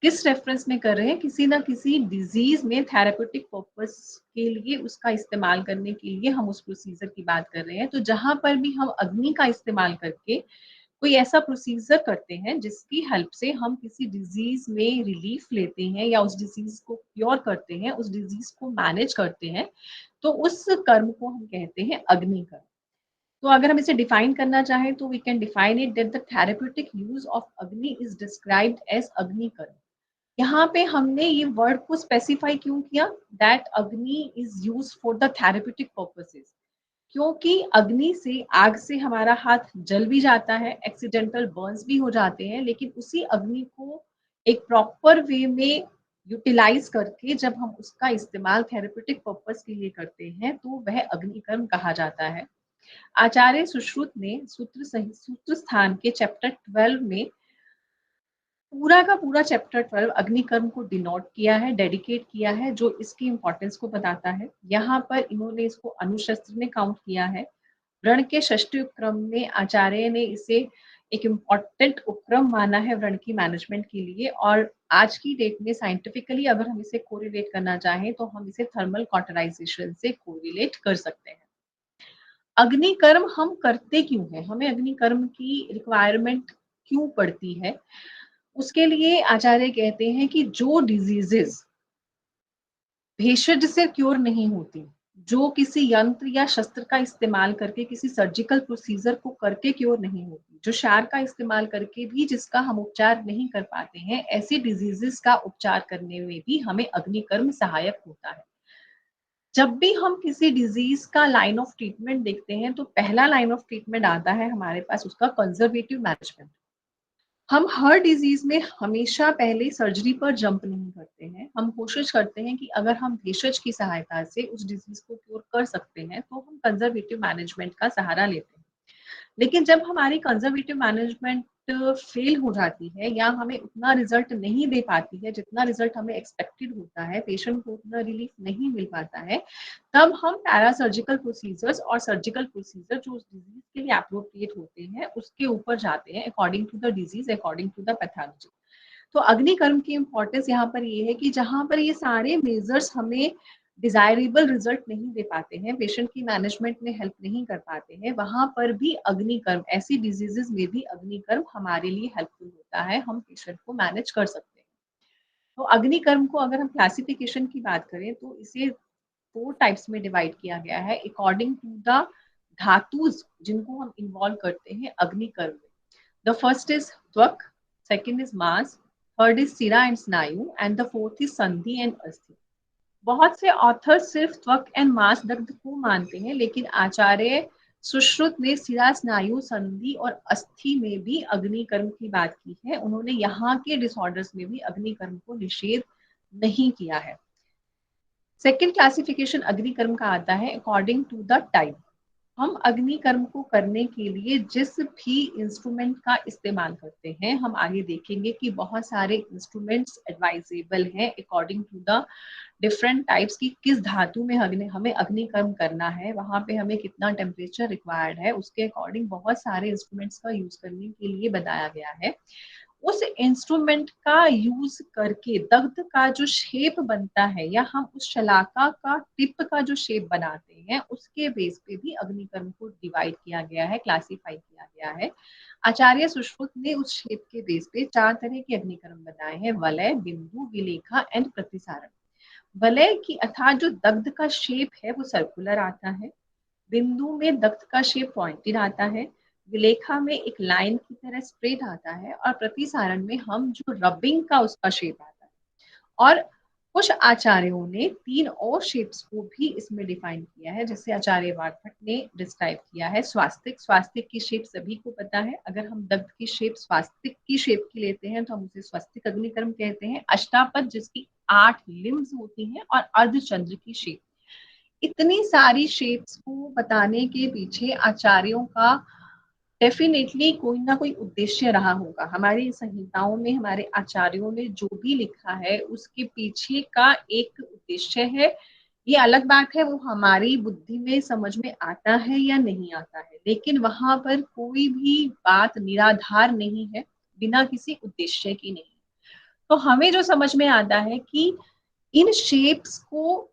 किस रेफरेंस में कर रहे हैं? किसी ना किसी डिजीज में थेरेपेटिक पर्पस के लिए उसका इस्तेमाल करने के लिए हम उस प्रोसीजर की बात कर रहे हैं। तो जहां पर भी हम अग्नि का इस्तेमाल करके कोई ऐसा प्रोसीजर करते हैं जिसकी हेल्प से हम किसी डिजीज में रिलीफ लेते हैं या उस डिजीज को क्योर करते हैं, उस डिजीज को मैनेज करते हैं, तो उस कर्म को हम कहते हैं अग्निकर्म। तो अगर हम इसे डिफाइन करना चाहें तो we can define it that the therapeutic use of agni is described as agnikarma. यहाँ पे हमने ये वर्ड को स्पेसिफाई क्यों किया? दैट अग्नि is use for the therapeutic purposes, क्योंकि अग्नि से, आग से हमारा हाथ जल भी जाता है, एक्सीडेंटल बर्न्स भी हो जाते हैं, लेकिन उसी अग्नि को एक प्रॉपर वे में यूटिलाइज करके जब हम उसका इस्तेमाल थेरेप्यूटिक पर्पस के लिए करते हैं तो वह अग्निकर्म कहा जाता है। आचार्य सुश्रुत ने सूत्र स्थान के चैप्टर 12 में पूरा का पूरा चैप्टर 12 अग्निकर्म को डिनोट किया है, डेडिकेट किया है, जो इसकी इंपॉर्टेंस को बताता है। यहाँ पर इन्होंने इसको अनुशस्त्र में काउंट किया है। व्रण के षष्ठी उपक्रम में आचार्य ने इसे एक इम्पॉर्टेंट उपक्रम माना है व्रण की मैनेजमेंट के लिए, और आज की डेट में साइंटिफिकली अगर हम इसे कोरिलेट करना चाहें तो हम इसे थर्मल कॉटराइजेशन से कोरिलेट कर सकते हैं। अग्निकर्म हम करते क्यों हैं? हमें अग्निकर्म की रिक्वायरमेंट क्यों पड़ती है? उसके लिए आचार्य कहते हैं कि जो डिजीजेस भेषज से क्योर नहीं होती, जो किसी यंत्र या शस्त्र का इस्तेमाल करके, किसी सर्जिकल प्रोसीजर को करके क्योर नहीं होती, जो शार का इस्तेमाल करके भी जिसका हम उपचार नहीं कर पाते हैं, ऐसी डिजीजेस का उपचार करने में भी हमें अग्निकर्म सहायक होता है। जब भी हम किसी डिजीज का लाइन ऑफ ट्रीटमेंट देखते हैं तो पहला लाइन ऑफ ट्रीटमेंट आता है हमारे पास उसका कंजर्वेटिव मैनेजमेंट। हम हर डिजीज में हमेशा पहले सर्जरी पर जंप नहीं करते हैं। हम कोशिश करते हैं कि अगर हम भेषज की सहायता से उस डिजीज को क्योर कर सकते हैं तो हम कंजर्वेटिव मैनेजमेंट का सहारा लेते हैं। लेकिन जब हमारी कंजर्वेटिव मैनेजमेंट फेल हो जाती है या हमें उतना रिजल्ट नहीं दे पाती है जितना रिजल्ट हमें एक्सपेक्टेड होता है, पेशेंट को उतना रिलीफ नहीं मिल पाता है, तब हम पैरासर्जिकल प्रोसीजर्स और सर्जिकल प्रोसीजर जो उस डिजीज के लिए अप्रोप्रिएट होते हैं उसके ऊपर जाते हैं, according to the disease, according to the pathology. तो अग्निकर्म की इम्पोर्टेंस यहाँ पर ये है कि जहाँ पर ये सारे मेजर्स हमें डिजायरेबल रिजल्ट नहीं दे पाते हैं, पेशेंट की मैनेजमेंट में हेल्प नहीं कर पाते हैं, वहां पर भी अग्निकर्म, ऐसी डिजीजेस में भी अग्निकर्म हमारे लिए हेल्पफुल होता है, हम पेशेंट को मैनेज कर सकते हैं। तो अग्निकर्म को अगर हम क्लासिफिकेशन की बात करें तो इसे 4 टाइप्स में डिवाइड किया गया है अकॉर्डिंग टू द धातुज जिनको हम इन्वॉल्व करते हैं अग्निकर्म में। The first is tvak, second is mamsa, third is sira and snayu and the fourth is sandhi and asthi. बहुत से ऑथर सिर्फ त्वक एंड मांस दग्ध को मानते हैं, लेकिन आचार्य सुश्रुत ने सिरा, स्नायु, संधि और अस्थि में भी अग्निकर्म की बात की है। उन्होंने यहाँ के डिसऑर्डर्स में भी अग्निकर्म को निषेध नहीं किया है। सेकेंड क्लासिफिकेशन अग्निकर्म का आता है अकॉर्डिंग टू द टाइप। हम अग्निकर्म को करने के लिए जिस भी इंस्ट्रूमेंट का इस्तेमाल करते हैं, हम आगे देखेंगे कि बहुत सारे इंस्ट्रूमेंट्स एडवाइजेबल हैं according to the different types की किस धातु में हमें अग्निकर्म करना है, वहां पे हमें कितना टेम्परेचर रिक्वायर्ड है, उसके अकॉर्डिंग बहुत सारे इंस्ट्रूमेंट्स का यूज करने के लिए बताया गया है। उस इंस्ट्रूमेंट का यूज करके दग्ध का जो शेप बनता है या हम उस शलाका का टिप का जो शेप बनाते हैं, उसके बेस पे भी अग्निकर्म को डिवाइड किया गया है, क्लासिफाई किया गया है। आचार्य सुश्रुत ने उस शेप के बेस पे 4 तरह के अग्निकर्म बनाए हैं, वलय, बिंदु, विलेखा एंड प्रतिसारण। वलय की अर्थात जो दग्ध का शेप है वो सर्कुलर आता है, बिंदु में दग्ध का शेप पॉइंटेड आता है, विलेखा में एक लाइन की तरह स्ट्रेट आता है और प्रतिसारण में हम जो रबिंग का उसका शेप आता है। और कुछ आचार्यों ने 3 और शेप्स को भी इसमें डिफाइन किया है, जैसे आचार्य वार्धक ने डिस्क्राइब किया है स्वास्तिक। स्वास्तिक की शेप सभी को पता है, अगर हम दग्ध की शेप स्वास्तिक की शेप की लेते हैं तो हम उसे स्वास्तिक अग्निकर्म कहते हैं। अष्टापद जिसकी 8 लिम्स होती हैं और अर्धचंद्र की शेप। इतनी सारी शेप्स को बताने के पीछे आचार्यों का डेफिनेटली कोई ना कोई उद्देश्य रहा होगा। हमारी संहिताओं में हमारे आचार्यों ने जो भी लिखा है उसके पीछे का एक उद्देश्य है। ये अलग बात है वो हमारी बुद्धि में समझ में आता है या नहीं आता है, लेकिन वहां पर कोई भी बात निराधार नहीं है, बिना किसी उद्देश्य की नहीं। तो हमें जो समझ में आता है कि इन शेप्स को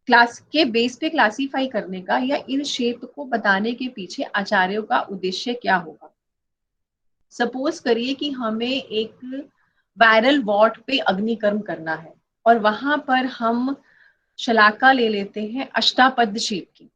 क्लास के बेस पे क्लासिफाई करने का या इन शेप को बताने के पीछे आचार्यों का उद्देश्य क्या होगा। सपोज करिए कि हमें एक वायरल वॉट पे अग्निकर्म करना है और वहां पर हम शलाका ले लेते हैं अष्टापद शेप की।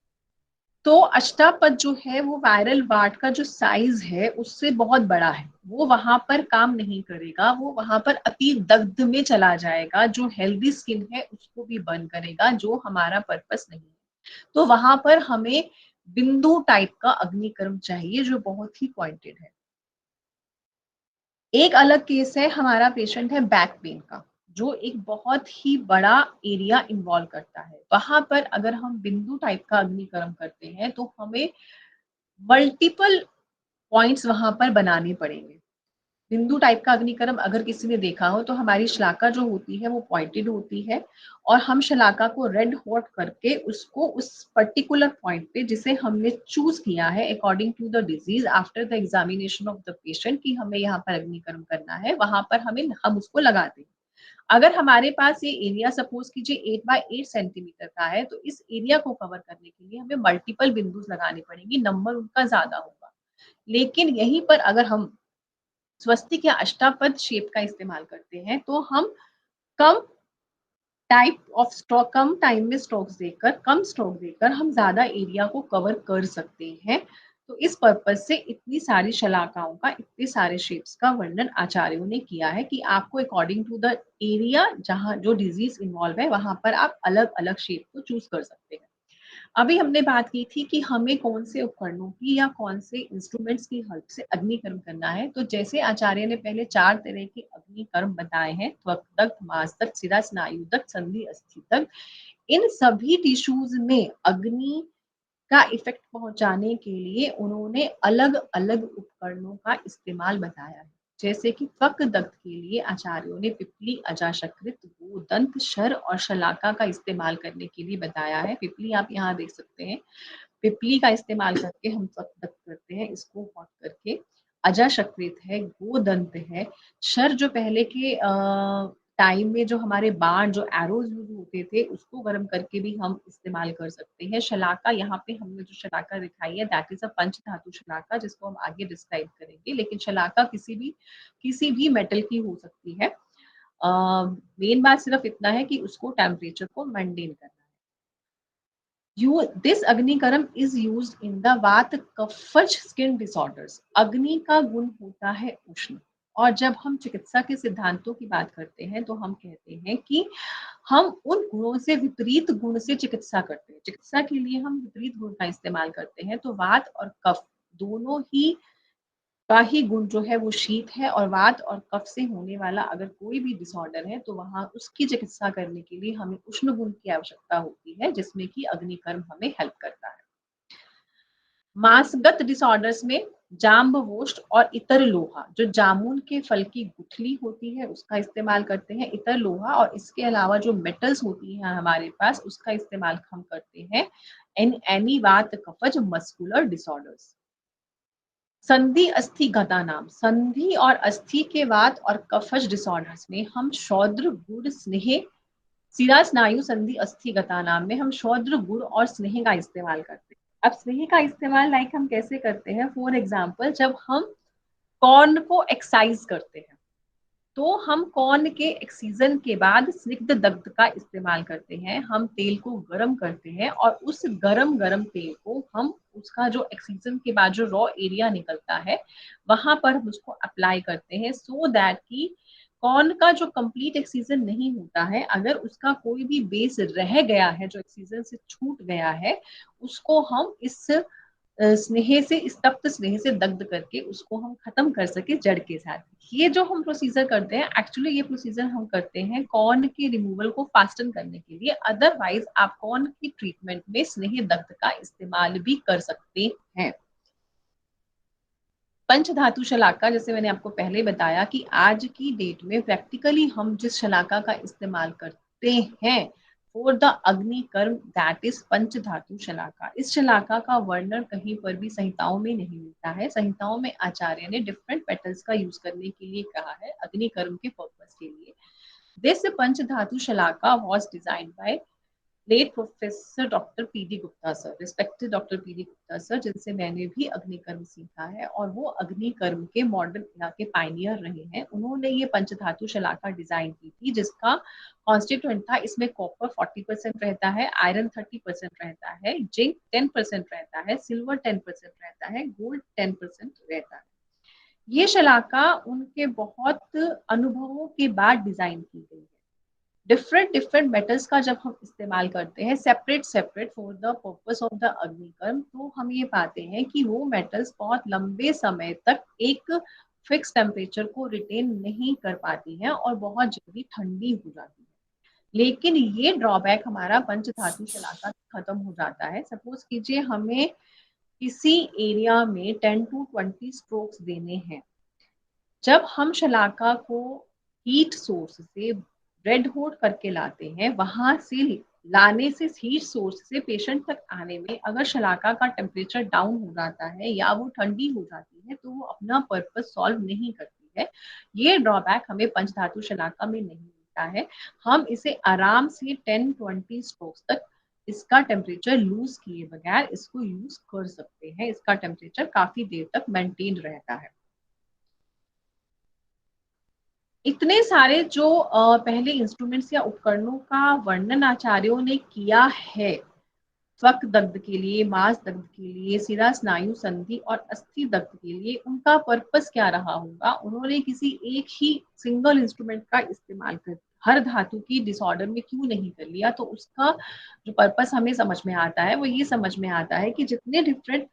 तो अष्टापद जो है वो वायरल वाट का जो साइज है उससे बहुत बड़ा है, वो वहां पर काम नहीं करेगा, वो वहां पर अति दग्ध में चला जाएगा, जो हेल्दी स्किन है उसको भी बर्न करेगा, जो हमारा पर्पस नहीं है। तो वहां पर हमें बिंदु टाइप का अग्निकर्म चाहिए जो बहुत ही पॉइंटेड है। एक अलग केस है, हमारा पेशेंट है बैक पेन का, जो एक बहुत ही बड़ा एरिया इन्वॉल्व करता है। वहां पर अगर हम बिंदु टाइप का अग्निकर्म करते हैं तो हमें मल्टीपल पॉइंट्स वहां पर बनाने पड़ेंगे। बिंदु टाइप का अग्निकर्म अगर किसी ने देखा हो तो हमारी शलाका जो होती है वो पॉइंटेड होती है और हम शलाका को रेड हॉट करके उसको उस पर्टिकुलर पॉइंट पे जिसे हमने चूज किया है according to the disease after the examination of the patient कि हमें यहाँ पर अग्निकर्म करना है, वहां पर हम उसको लगाते हैं। अगर हमारे पास ये एरिया सपोज कीजिए 8x8 सेंटीमीटर का है तो इस एरिया को कवर करने के लिए हमें मल्टीपल बिंदुस लगाने पड़ेंगे, नंबर उनका ज्यादा होगा। लेकिन यहीं पर अगर हम स्वस्तिक या अष्टापद शेप का इस्तेमाल करते हैं तो हम कम कम टाइम में स्ट्रोक्स देकर, कम स्ट्रोक देकर हम ज्यादा एरिया को कवर कर सकते हैं। तो इस पर्पज से इतनी सारी शलाकाओं का, इतने सारे शेप्स का वर्णन आचार्यों ने किया है कि आपको अकॉर्डिंग टू द एरिया जहां जो डिजीज इन्वॉल्व है वहां पर आप अलग अलग शेप को चूज कर सकते हैं। अभी हमने बात की थी कि हमें कौन से उपकरणों की या कौन से इंस्ट्रूमेंट्स की हेल्प से अग्निकर्म करना है। तो जैसे आचार्य ने पहले 4 तरह के अग्निकर्म बताए हैं, त्वक दग्ध, मांस दग्ध, सिरा स्नायु दग्ध, संधि अस्थि दग्ध। इन सभी टिश्यूज में अग्नि का इफेक्ट पहुंचाने के लिए उन्होंने अलग अलग उपकरणों का इस्तेमाल बताया है। जैसे कि त्वक दग्ध के लिए आचार्यों ने पिपली, अजाशकृत, गोदंत, शर और शलाका का इस्तेमाल करने के लिए बताया है। पिपली आप यहाँ देख सकते हैं, पिपली का इस्तेमाल करके हम त्वक दग्ध करते हैं, इसको हॉट करके। अजाशकृत है, गोदंत है, शर जो पहले के टाइम में जो हमारे बाण जो एरोज यूज होते थे उसको गर्म करके भी हम इस्तेमाल कर सकते हैं। शलाका, यहाँ पे हमने जो शलाका दिखाई है दैट इज अ पंच धातु शलाका, जिसको हम आगे डिस्क्राइब करेंगे। लेकिन शलाका किसी भी मेटल की हो सकती है। मेन बात सिर्फ इतना है कि उसको टेम्परेचर को मेंटेन करना है। This agnikarma is used in the vata kaphaja skin disorders. अग्नि का गुण होता है उष्ण, और जब हम चिकित्सा के सिद्धांतों की बात करते हैं तो हम कहते हैं कि हम उन गुणों से विपरीत गुण से चिकित्सा करते हैं। चिकित्सा के लिए हम विपरीत गुण का इस्तेमाल करते हैं। तो वात और कफ दोनों ही का ही गुण जो है वो शीत है, और वात और कफ से होने वाला अगर कोई भी डिसऑर्डर है तो वहां उसकी चिकित्सा करने के लिए हमें उष्ण गुण की आवश्यकता होती है, जिसमें कि अग्निकर्म हमें हेल्प करता है। मांसगत डिसऑर्डर्स में जाम्बवोष्ट और इतर लोहा, जो जामुन के फल की गुठली होती है उसका इस्तेमाल करते हैं, इतर लोहा, और इसके अलावा जो मेटल्स होती हैं हमारे पास उसका इस्तेमाल हम करते हैं इन एनी वात कफज मस्कुलर डिसऑर्डर्स। संधि अस्थि गता नाम, संधि और अस्थि के वात और कफज डिसऑर्डर्स में हम शौद्र गुड़ स्नेह, सिरा स्नायु संधि अस्थि गता नाम में हम शौद्र गुड़ और स्नेह का इस्तेमाल करते हैं। अब स्नेह का इस्तेमाल लाइक हम कैसे करते हैं, फॉर एग्जाम्पल जब हम कॉर्न को एक्साइज करते हैं तो हम कॉर्न के एक्सीजन के बाद स्निग्ध दग्ध का इस्तेमाल करते हैं। हम तेल को गर्म करते हैं और उस गरम तेल को हम उसका जो एक्सीजन के बाद जो रॉ एरिया निकलता है वहां पर हम उसको अप्लाई करते हैं, सो दैट कि कॉर्न का जो कंप्लीट एक्सीजन नहीं होता है, अगर उसका कोई भी बेस रह गया है जो एक्सीजन से छूट गया है, उसको हम इस स्नेह से, इस तप्त स्नेह से दग्ध करके उसको हम खत्म कर सके जड़ के साथ। ये जो हम प्रोसीजर करते हैं, एक्चुअली ये प्रोसीजर हम करते हैं कॉर्न के रिमूवल को फास्टन करने के लिए। अदरवाइज आप कॉर्न की ट्रीटमेंट में स्नेह दग्ध का इस्तेमाल भी कर सकते हैं। पंचधातु शलाका, जैसे मैंने आपको पहले बताया कि आज की डेट में प्रैक्टिकली हम जिस शलाका का इस्तेमाल करते हैं फॉर द अग्निकर्म दैट इज पंचधातु शलाका। इस शलाका का वर्णन कहीं पर भी संहिताओं में नहीं मिलता है। संहिताओं में आचार्य ने डिफरेंट मेटल्स का यूज करने के लिए कहा है अग्निकर्म के पर्पस के लिए। This panchadhatu shalaka was designed by late professor doctor PD Gupta sir, respected doctor PD Gupta sir, जिनसे मैंने भी अग्निकर्म सीखा है और वो अग्निकर्म के मॉडर्न इरा के पायनियर रहे हैं। उन्होंने ये पंचधातु शलाका डिजाइन की थी जिसका कॉन्स्टिट्यूएंट था, इसमें कॉपर 40% रहता है, आयरन 30% रहता है, जिंक 10% रहता है, सिल्वर 10% रहता है, गोल्ड 10% रहता है। ये शलाका उनके बहुत अनुभवों के बाद डिजाइन की गई है। डिफरेंट मेटल्स का जब हम इस्तेमाल करते हैं separate for the purpose of the agnikarma, तो हम ये पाते हैं कि वो मेटल्स बहुत लंबे समय तक एक फिक्स टेम्परेचर को रिटेन नहीं कर पाती हैं और बहुत जल्दी ठंडी हो जाती है। लेकिन ये ड्रॉबैक हमारा पंचधातु शलाका खत्म हो जाता है। सपोज कीजिए हमें किसी एरिया में 10 to 20 स्ट्रोक्स देने हैं, जब हम शलाका को हीट सोर्स से रेड हॉट करके लाते हैं, वहां से लाने से हीट सोर्स से पेशेंट तक आने में अगर शलाका का टेम्परेचर डाउन हो जाता है या वो ठंडी हो जाती है तो वो अपना पर्पस सॉल्व नहीं करती है। ये ड्रॉबैक हमें पंचधातु शलाका में नहीं मिलता है। हम इसे आराम से 10-20 स्ट्रोक्स तक इसका टेम्परेचर लूज किए बगैर इसको यूज कर सकते हैं। इसका टेम्परेचर काफी देर तक मेंटेन रहता है। इतने सारे जो पहले इंस्ट्रूमेंट्स या उपकरणों का वर्णन आचार्यों ने किया है त्वक दग्ध के लिए, मांस दग्ध के लिए, सिरा स्नायु संधि और अस्थि दग्ध के लिए, उनका पर्पस क्या रहा होगा? उन्होंने किसी एक ही सिंगल इंस्ट्रूमेंट का इस्तेमाल कर हर धातु की डिसऑर्डर में क्यों नहीं कर लिया? तो उसका जो पर्पस हमें समझ में आता है वो ये समझ में आता है कि जितने डिफरेंट,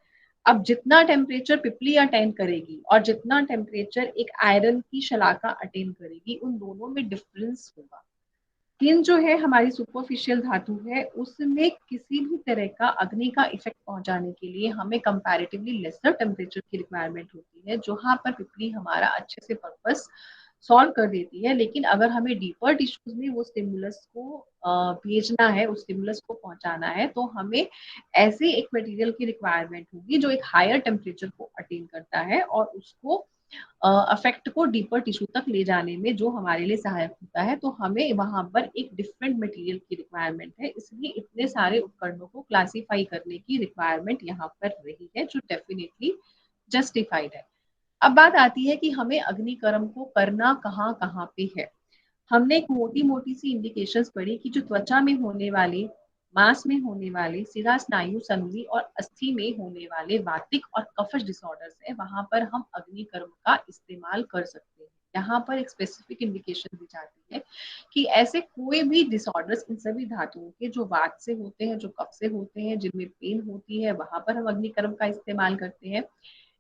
अब जितना टेम्परेचर पिपली अटेंड करेगी और जितना टेम्परेचर एक आयरन की शलाका अटेंड करेगी, उन दोनों में डिफरेंस होगा। स्किन जो है हमारी सुपरफिशियल धातु है, उसमें किसी भी तरह का अग्नि का इफेक्ट पहुंचाने के लिए हमें कंपैरेटिवली लेसर टेम्परेचर की रिक्वायरमेंट होती है, जहां पर पिपली हमारा अच्छे से पर्पस सॉल्व कर देती है। लेकिन अगर हमें डीपर टिश्यूज में वो स्टिमुलस को भेजना है, उस स्टिमुलस को पहुंचाना है, तो हमें ऐसे एक मटेरियल की रिक्वायरमेंट होगी जो एक हायर टेम्परेचर को अटेन करता है और उसको अफेक्ट को डीपर टिश्यू तक ले जाने में जो हमारे लिए सहायक होता है। तो हमें वहां पर एक डिफरेंट मटेरियल की रिक्वायरमेंट है, इसलिए इतने सारे उपकरणों को क्लासिफाई करने की रिक्वायरमेंट यहाँ पर रही है, जो डेफिनेटली जस्टिफाइड है। अब बात आती है कि हमें अग्निकर्म को करना कहाँ कहाँ पे है। हमने एक मोटी मोटी सी इंडिकेशंस पढ़ी कि जो त्वचा में होने वाले, मांस में होने वाले, सिरा स्नायु संधि और अस्थि में होने वाले वातिक और कफज डिसऑर्डर्स है, वहां पर हम अग्निकर्म का इस्तेमाल कर सकते हैं। यहाँ पर एक स्पेसिफिक इंडिकेशन दी जाती है कि ऐसे कोई भी डिसऑर्डर्स इन सभी धातुओं के जो वात से होते हैं, जो कफ से होते हैं, जिनमें पेन होती है, वहां पर हम अग्निकर्म का इस्तेमाल करते हैं।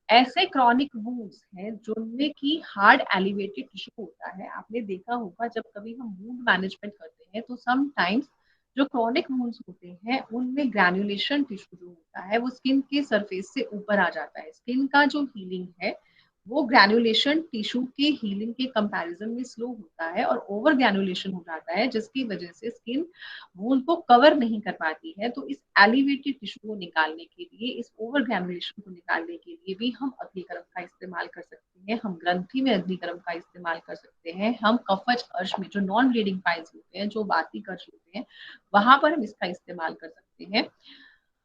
ऐसे क्रॉनिक वुंड्स हैं जिनमें की हार्ड एलिवेटेड टिश्यू होता है। आपने देखा होगा जब कभी हम वुंड मैनेजमेंट करते हैं तो समटाइम्स जो क्रॉनिक वुंड्स होते हैं उनमें ग्रैन्युलेशन टिश्यू जो होता है वो स्किन के सरफेस से ऊपर आ जाता है। स्किन का जो हीलिंग है वो ग्रैन्युलेशन टिश्यू के हीलिंग के कंपैरिजन में स्लो होता है और ओवर ग्रैन्युलेशन हो जाता है, जिसकी वजह से स्किन वुंड को कवर नहीं कर पाती है। तो इस एलिवेटेड टिश्यू को निकालने के लिए, इस ओवर ग्रैन्युलेशन को निकालने के लिए भी हम अग्निकर्म का इस्तेमाल कर सकते हैं। हम ग्रंथि में अग्निकर्म का इस्तेमाल कर सकते हैं। हम कफज अर्श में जो नॉन ब्लीडिंग पाइल्स होते हैं, जो वातिक अर्श होते हैं, वहां पर हम इसका इस्तेमाल कर सकते हैं।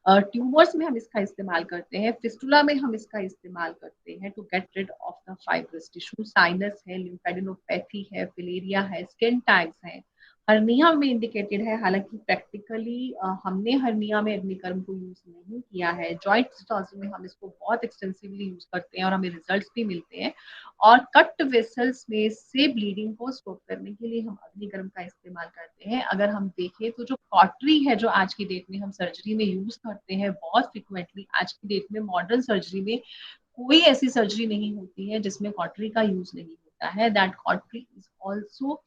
ट्यूमर्स में हम इसका इस्तेमाल करते हैं, फिस्टुला में हम इसका इस्तेमाल करते हैं to get rid of the fibrous tissue. Sinus है, लिम्फेडिनोपैथी है, फिलेरिया है, स्किन टैग्स है, हर्निया में इंडिकेटेड है। हालांकि प्रैक्टिकली हमने हर्निया में अग्निकर्म को यूज नहीं किया है। जॉइंट सिस्टोसिस में हम इसको बहुत एक्सटेंसिवली यूज करते हैं और हमें रिजल्ट्स भी मिलते हैं। और कट वेसल्स में से ब्लीडिंग को स्टॉप करने के लिए हम अग्निकर्म का इस्तेमाल करते हैं। अगर हम देखें तो जो कॉटरी है, जो आज की डेट में हम सर्जरी में यूज करते हैं बहुत फ्रिक्वेंटली, आज की डेट में मॉडर्न सर्जरी में कोई ऐसी सर्जरी नहीं होती है जिसमें कॉटरी का यूज नहीं होता है। That cautery is also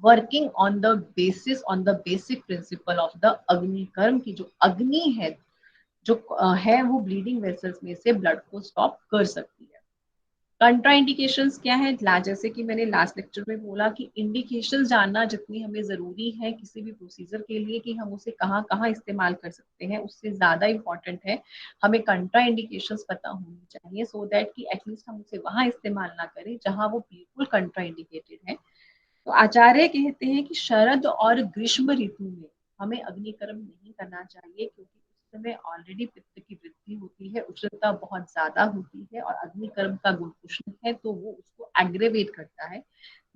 working on the basis, on the basic principle of the agnikarma की जो अग्नि है, जो है वो ब्लीडिंग वेसल्स में से ब्लड को स्टॉप कर सकती है। कंट्रा इंडिकेशंस क्या है? जैसे कि मैंने लास्ट लेक्चर में बोला कि इंडिकेशंस जानना जितनी हमें जरूरी है किसी भी प्रोसीजर के लिए कि हम उसे कहाँ कहाँ इस्तेमाल कर सकते हैं, उससे ज्यादा इंपॉर्टेंट है हमें कंट्रा इंडिकेशंस पता होनी चाहिए, सो दैट कि एटलीस्ट हम उसे वहां इस्तेमाल ना करें जहां वो बिल्कुल कंट्रा इंडिकेटेड है। तो आचार्य कहते हैं कि शरद और ग्रीष्म ऋतु में हमें अग्निकर्म नहीं करना चाहिए, क्योंकि उस समय ऑलरेडी पित्त की वृद्धि होती है, उष्णता बहुत ज्यादा होती है और अग्निकर्म का गुण उष्ण है तो वो उसको एग्रेवेट करता है।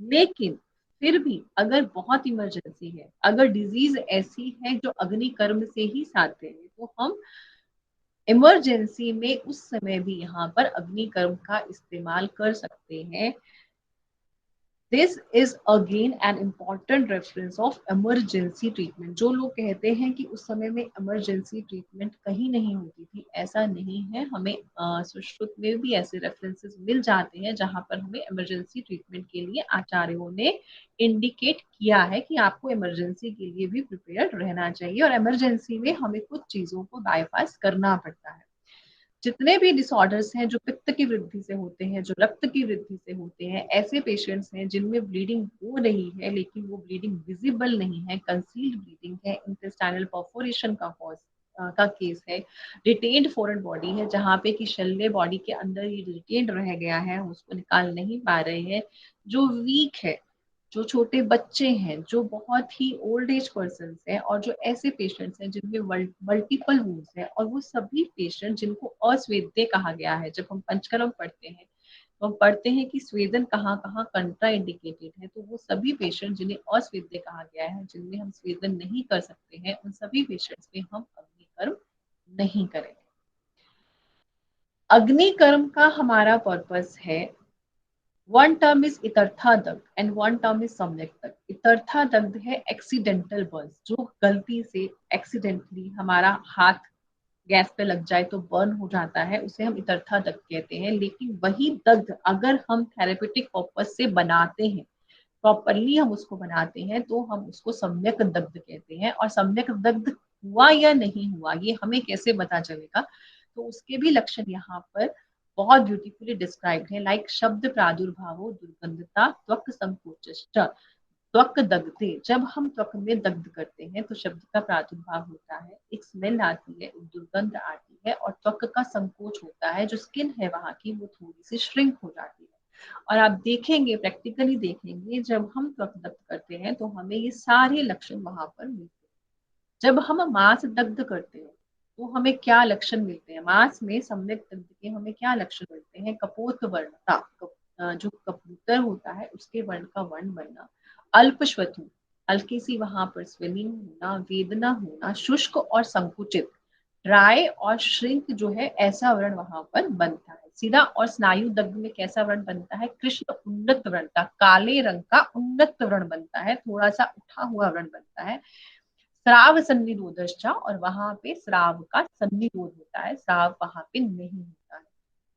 लेकिन फिर भी अगर बहुत इमरजेंसी है, अगर डिजीज ऐसी है जो अग्निकर्म से ही साध्य है, तो हम इमरजेंसी में उस समय भी यहाँ पर अग्निकर्म का इस्तेमाल कर सकते हैं। This is again an important reference of emergency treatment। जो लोग कहते हैं कि उस समय में emergency treatment कहीं नहीं होती थी, ऐसा नहीं है। हमें सुश्रुत में भी ऐसे रेफरेंसेस मिल जाते हैं जहां पर हमें emergency treatment के लिए आचार्यों ने इंडिकेट किया है कि आपको emergency के लिए भी प्रिपेयर्ड रहना चाहिए और emergency में हमें कुछ चीजों को बाईपास करना पड़ता है। जितने भी डिसऑर्डर्स हैं जो पित्त की वृद्धि से होते हैं, जो रक्त की वृद्धि से होते हैं, ऐसे पेशेंट्स हैं जिनमें ब्लीडिंग हो रही है लेकिन वो ब्लीडिंग विजिबल नहीं है, कंसील्ड ब्लीडिंग है, इंटेस्टाइनल परफोरेशन का केस है, रिटेन्ड फॉरेन बॉडी है जहाँ पे कि शल्य बॉडी के अंदर ये रिटेन्ड रह गया है, उसको निकाल नहीं पा रहे हैं, जो वीक है, जो छोटे बच्चे हैं, जो बहुत ही ओल्ड एज पर्सन हैं और जो ऐसे पेशेंट्स हैं जिनमें मल्टीपल वुंड्स हैं, और वो सभी पेशेंट जिनको अस्वेद्य कहा गया है। जब हम पंचकर्म पढ़ते हैं तो हम पढ़ते हैं कि स्वेदन कहाँ कहाँ कंट्रा इंडिकेटेड है, तो वो सभी पेशेंट जिन्हें अस्वेद्य कहा गया है, जिनमें हम स्वेदन नहीं कर सकते हैं, उन सभी पेशेंट्स में हम अग्निकर्म नहीं करेंगे। अग्निकर्म का हमारा पर्पस है, वन टर्म इज इतर्था दग्ध एंड वन टर्म इज सम्यक दग्ध। इतर्था दग्ध है एक्सीडेंटल बर्न, जो गलती से एक्सीडेंटली हमारा हाथ गैस पे लग जाए तो बर्न हो जाता है, उसे हम इतर्था दग्ध कहते हैं। लेकिन वही दग्ध अगर हम थेरेपेटिक पर्पस से बनाते हैं प्रॉपरली हम उसको बनाते हैं तो हम उसको सम्यक दग्ध कहते हैं। और सम्यक दग्ध हुआ या नहीं हुआ ये हमें कैसे पता चलेगा, तो उसके भी लक्षण यहाँ पर बहुत ब्यूटीफुली डिस्क्राइब्ड है। लाइक शब्द प्रादुर्भावो दुर्गंधता त्वक संकोचश्च त्वक दग्धे। जब हम त्वक में दग्ध करते हैं तो शब्द का प्रादुर्भाव होता है, एक स्मेल आती है, एक दुर्गंध आती है और त्वक का संकोच होता है। जो स्किन है वहां की वो थोड़ी सी श्रिंक हो जाती है। और आप देखेंगे, प्रैक्टिकली देखेंगे, जब हम त्वक दग्ध करते हैं तो हमें ये सारे लक्षण वहां पर मिलते हैं। जब हम मांस दग्ध करते हैं तो हमें क्या लक्षण मिलते हैं, मांस में सम्यक दग्ध के हमें क्या लक्षण मिलते हैं, कपोत वर्णता, जो कबूतर होता है उसके वर्ण का वर्ण बनना, अल्पश्वथु, हल्की सी वहां पर स्वेलिंग होना, वेदना होना, शुष्क और संकुचित, ड्राई और श्रिंक जो है ऐसा वर्ण वहां पर बनता है। सिरा और स्नायु दग्ध में कैसा वर्ण बनता है, कृष्ण उन्नत वर्ण का, काले रंग का उन्नत वर्ण बनता है, थोड़ा सा उठा हुआ वर्ण बनता है। स्राव सन्निरोधश्च, और वहां पे स्राव का सन्निरोध होता है, स्राव वहां पे नहीं होता है।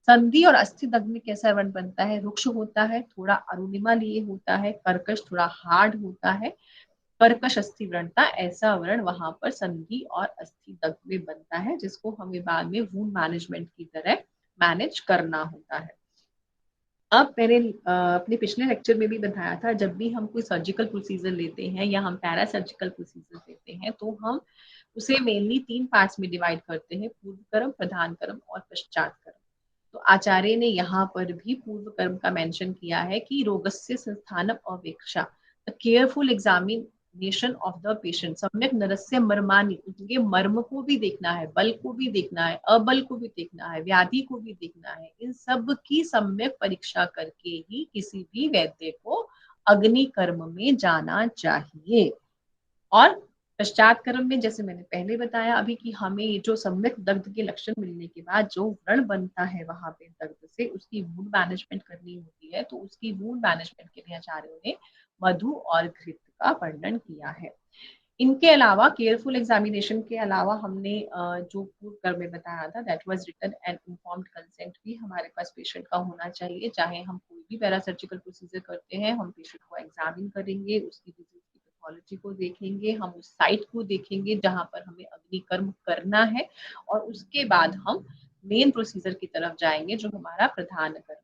संधि और अस्थि दग्ध में कैसा वर्ण बनता है, रुक्ष होता है, थोड़ा अरुणिमा लिए होता है, कर्कश थोड़ा हार्ड होता है, कर्कश अस्थि व्रणता, ऐसा वर्ण वहां पर संधि और अस्थि दग्ध में बनता है, जिसको हमें बाद में वूंड मैनेजमेंट की तरह मैनेज करना होता है। अब मैंने अपने पिछले लेक्चर में भी बताया था, जब भी हम कोई सर्जिकल प्रोसीजर लेते हैं या हम पैरा सर्जिकल प्रोसीजर लेते हैं तो हम उसे मेनली 3 पार्ट्स में डिवाइड करते हैं, पूर्व कर्म, प्रधान कर्म और पश्चात कर्म। तो आचार्य ने यहाँ पर भी पूर्व कर्म का मेंशन किया है कि रोगस्य संस्थानम अवेक्षा, the careful examination of the patient, सम्यक नरस्य मर्माणि, उनके मर्म को भी देखना है, बल को भी देखना है, अबल को भी देखना है, व्याधि को भी देखना है। इन सब की सम्यक परीक्षा करके ही किसी भी वैद्य को अग्नि कर्म में जाना चाहिए। और पश्चात कर्म में जैसे मैंने पहले बताया अभी कि हमें ये जो सम्यक दग्ध के लक्षण मिलने के बाद जो व्रण बनता है वहां पे दग्ध से, उसकी वूंड मैनेजमेंट करनी होती है। तो उसकी वूंड मैनेजमेंट के लिए आचार्यों ने मधु और घृत का वर्णन किया है। इनके अलावा केयरफुल एग्जामिनेशन के अलावा हमने जो पूर्व कर्म में बताया था, that was written and informed consent भी हमारे पास पेशेंट का होना चाहिए। चाहे हम कोई भी पैरासर्जिकल प्रोसीजर करते हैं, हम पेशेंट को एग्जामिन करेंगे, उसकी डिजीज की पैथोलॉजी को देखेंगे, हम उस साइट को देखेंगे जहां पर हमें अग्नि कर्म करना है, और उसके बाद हम मेन प्रोसीजर की तरफ जाएंगे जो हमारा प्रधान कर्म।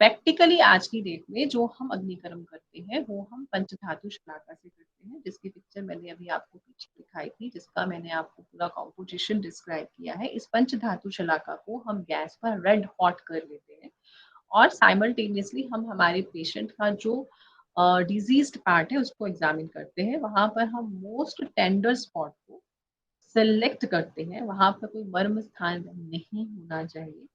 प्रैक्टिकली आज की डेट में जो हम अग्निकर्म करते हैं वो हम पंचधातु शलाका से करते हैं, जिसकी पिक्चर मैंने अभी आपको पीछे दिखाई थी, जिसका मैंने आपको पूरा कॉम्पोजिशन डिस्क्राइब किया है। इस पंचधातु शलाका को हम गैस पर रेड हॉट कर लेते हैं और साइमल्टेनियसली हम हमारे पेशेंट का जो डिजीज्ड पार्ट है उसको एग्जामिन करते हैं। वहां पर हम मोस्ट टेंडर स्पॉट को सेलेक्ट करते हैं, वहां पर कोई मर्म स्थान नहीं होना चाहिए।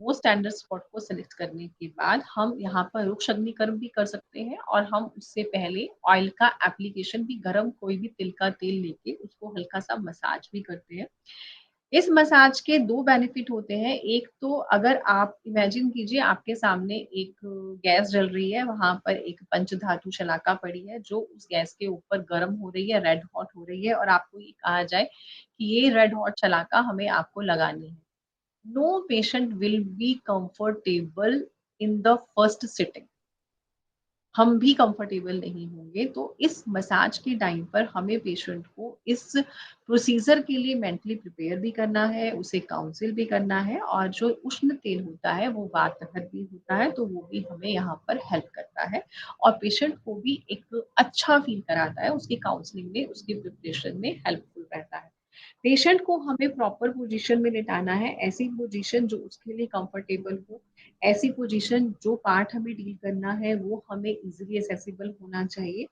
वो स्टैंडर्ड स्पॉट को सिलेक्ट करने के बाद हम यहाँ पर रुक्ष अग्निकर्म भी कर सकते हैं, और हम उससे पहले ऑयल का एप्लीकेशन भी, गरम कोई भी तिल का तेल लेके उसको हल्का सा मसाज भी करते हैं। इस मसाज के 2 बेनिफिट होते हैं। एक तो अगर आप इमेजिन कीजिए आपके सामने एक गैस जल रही है, वहां पर एक पंचधातु शलाका पड़ी है जो उस गैस के ऊपर गर्म हो रही है, रेड हॉट हो रही है, और आपको ये कहा जाए कि ये रेड हॉट शलाका हमें आपको लगानी है। No patient will be comfortable in the first sitting. हम भी कंफर्टेबल नहीं होंगे। तो इस मसाज के टाइम पर हमें पेशेंट को इस प्रोसीजर के लिए मेंटली प्रिपेयर भी करना है, उसे काउंसिल भी करना है, और जो उष्ण तेल होता है वो वातहर भी होता है, तो वो भी हमें यहाँ पर हेल्प करता है और पेशेंट को भी एक अच्छा फील कराता है, उसकी काउंसलिंग में, उसकी प्रिपरेशन में हेल्पफुल रहता है। पेशेंट को हमें प्रॉपर पोजीशन में लेटाना है, ऐसी पोजीशन जो उसके लिए कंफर्टेबल हो, ऐसी पोजीशन जो पार्ट हमें डील करना है वो हमें इजीली एक्सेसिबल होना चाहिए।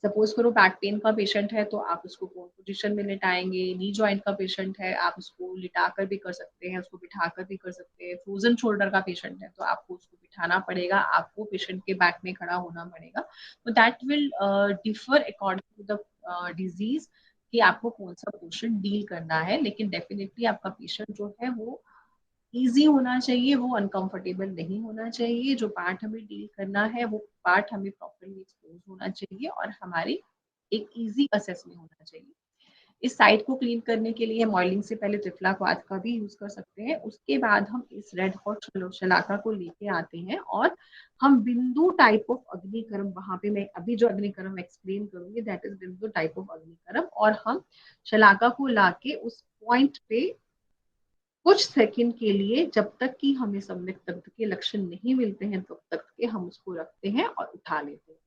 सपोज करो बैक पेन का पेशेंट है तो आप उसको कोन पोजीशन में लेटाएंगे, नी जॉइंट का पेशेंट है आप उसको लिटा कर भी कर सकते हैं, उसको बिठा कर भी कर सकते हैं, फ्रोजन शोल्डर का पेशेंट है तो आपको उसको बिठाना पड़ेगा, आपको पेशेंट के बैक में खड़ा होना पड़ेगा। तो that will differ according to the disease कि आपको कौन सा पोर्शन डील करना है, लेकिन डेफिनेटली आपका पेशेंट जो है वो ईजी होना चाहिए, वो अनकंफर्टेबल नहीं होना चाहिए। जो पार्ट हमें डील करना है वो पार्ट हमें प्रॉपरली एक्सपोज होना चाहिए और हमारी एक ईजी असेस में होना चाहिए। इस साइट को क्लीन करने के लिए हम ऑयलिंग से पहले त्रिफला क्वाथ का भी यूज कर सकते हैं। उसके बाद हम इस रेड हॉट शलाका को लेके आते हैं और हम बिंदु टाइप ऑफ अग्निकर्म, वहां पे मैं अभी जो अग्निकर्म एक्सप्लेन करूंगी दैट इज बिंदु टाइप ऑफ अग्निकर्म, और हम शलाका को लाके उस पॉइंट पे कुछ सेकंड के लिए, जब तक कि हमें सम्यक दग्ध के लक्षण नहीं मिलते हैं तब तक के हम उसको रखते हैं और उठा लेते हैं।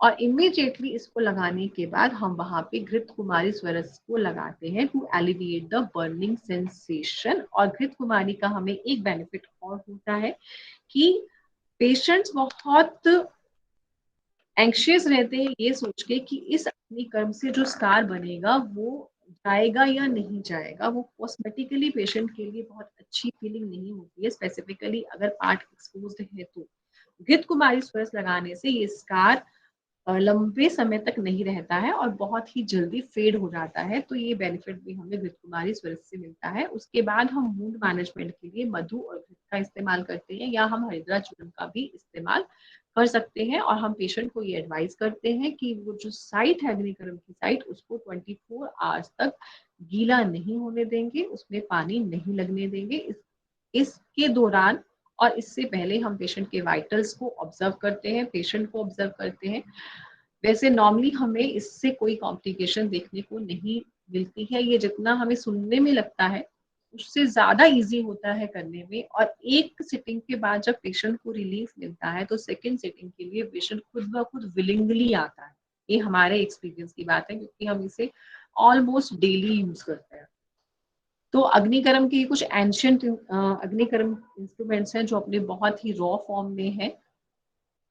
और इमीडिएटली इसको लगाने के बाद हम वहां पे घृत कुमारी स्वरस को लगाते हैं to alleviate the burning sensation. और घृत कुमारी का हमें एक बेनिफिट और होता है कि पेशेंट्स बहुत एंशियस रहते हैं ये सोच के कि इस अग्निकर्म से जो स्कार बनेगा वो जाएगा या नहीं जाएगा। वो कॉस्मेटिकली पेशेंट के लिए बहुत अच्छी फीलिंग नहीं होती है, स्पेसिफिकली अगर पार्ट एक्सपोज्ड है तो। घृत कुमारी स्वरस लगाने से ये स्कार लंबे समय तक नहीं रहता है और बहुत ही जल्दी फेड हो जाता है, तो ये बेनिफिट भी हमें घृत कुमारी स्वरस से मिलता है। उसके बाद हम वुंड मैनेजमेंट के लिए मधु और घृत का इस्तेमाल करते हैं, या हम हरिद्रा चूर्ण का भी इस्तेमाल कर सकते हैं। और हम पेशेंट को ये एडवाइस करते हैं कि वो जो साइट है अग्निकर्म की साइट, उसको 24 आवर्स तक गीला नहीं होने देंगे, उसमें पानी नहीं लगने देंगे। इसके दौरान और इससे पहले हम पेशेंट के वाइटल्स को ऑब्जर्व करते हैं, पेशेंट को ऑब्जर्व करते हैं। वैसे नॉर्मली हमें इससे कोई कॉम्प्लिकेशन देखने को नहीं मिलती है, ये जितना हमें सुनने में लगता है उससे ज्यादा इजी होता है करने में। और एक सिटिंग के बाद जब पेशेंट को रिलीफ मिलता है तो सेकेंड सिटिंग के लिए पेशेंट खुद ब खुद विलिंगली आता है। ये हमारे एक्सपीरियंस की बात है, क्योंकि हम इसे ऑलमोस्ट डेली यूज करते हैं। तो अग्निकर्म के कुछ एंशियंट अग्निकर्म इंस्ट्रूमेंट्स हैं जो अपने बहुत ही रॉ फॉर्म में है।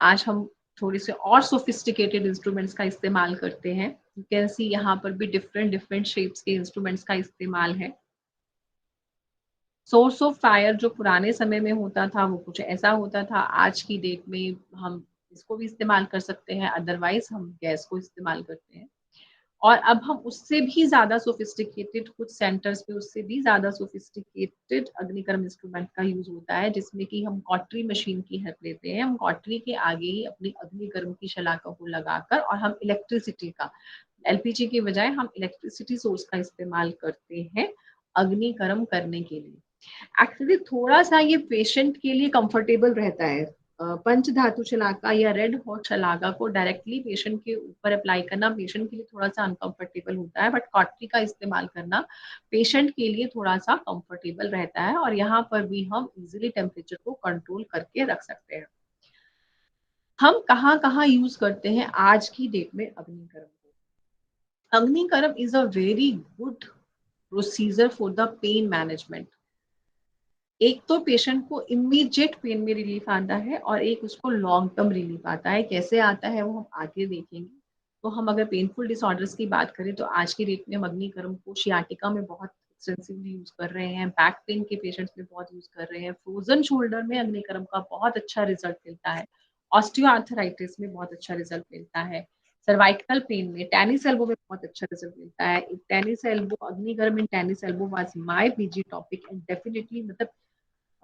आज हम थोड़े से और सोफिस्टिकेटेड इंस्ट्रूमेंट्स का इस्तेमाल करते हैं। यू कैन सी यहाँ पर भी डिफरेंट डिफरेंट शेप्स के इंस्ट्रूमेंट्स का इस्तेमाल है। सोर्स ऑफ फायर जो पुराने समय में होता था वो कुछ ऐसा होता था, आज की डेट में हम इसको भी इस्तेमाल कर सकते हैं, अदरवाइज हम गैस को इस्तेमाल करते हैं। और अब हम उससे भी ज्यादा सोफिस्टिकेटेड, कुछ सेंटर्स पे उससे भी ज्यादा सोफिस्टिकेटेड अग्निकर्म इंस्ट्रूमेंट का यूज होता है, जिसमें कि हम कॉटरी मशीन की हेल्प लेते हैं। हम कॉटरी के आगे ही अपनी अग्निकर्म की शलाका को लगाकर और हम इलेक्ट्रिसिटी का, एलपीजी के बजाय हम इलेक्ट्रिसिटी सोर्स का इस्तेमाल करते हैं अग्निकर्म करने के लिए। एक्चुअली थोड़ा सा ये पेशेंट के लिए कंफर्टेबल रहता है। पंच धातु शलाका या रेड हॉट शलाका को डायरेक्टली पेशेंट के ऊपर अप्लाई करना पेशेंट के लिए थोड़ा सा अनकंफर्टेबल होता है, बट कॉटरी का इस्तेमाल करना पेशेंट के लिए थोड़ा सा कंफर्टेबल रहता है। और यहाँ पर भी हम इजीली टेम्परेचर को कंट्रोल करके रख सकते हैं। हम कहाँ कहाँ यूज करते हैं आज की डेट में अग्निकर्म को? Agnikarma is a very good procedure for the pain management. एक तो पेशेंट को इमीडिएट पेन में रिलीफ आता है और एक उसको लॉन्ग टर्म रिलीफ आता है। कैसे आता है वो हम आगे देखेंगे। तो हम अगर पेनफुल डिसऑर्डर्स की बात करें तो आज की डेट में हम अग्निकर्म को शियाटिका में बहुत एक्सटेंसिवली यूज कर रहे हैं, बैक पेन के पेशेंट्स में बहुत यूज कर रहे हैं, फ्रोजन शोल्डर में अग्निकर्म का बहुत अच्छा रिजल्ट मिलता है, ऑस्टियोआर्थराइटिस में बहुत अच्छा रिजल्ट मिलता है, सर्वाइकल पेन में, टेनिस एल्बो में बहुत अच्छा रिजल्ट मिलता है। Tennis elbow, agnikarma in tennis elbow was my PG topic and definitely मतलब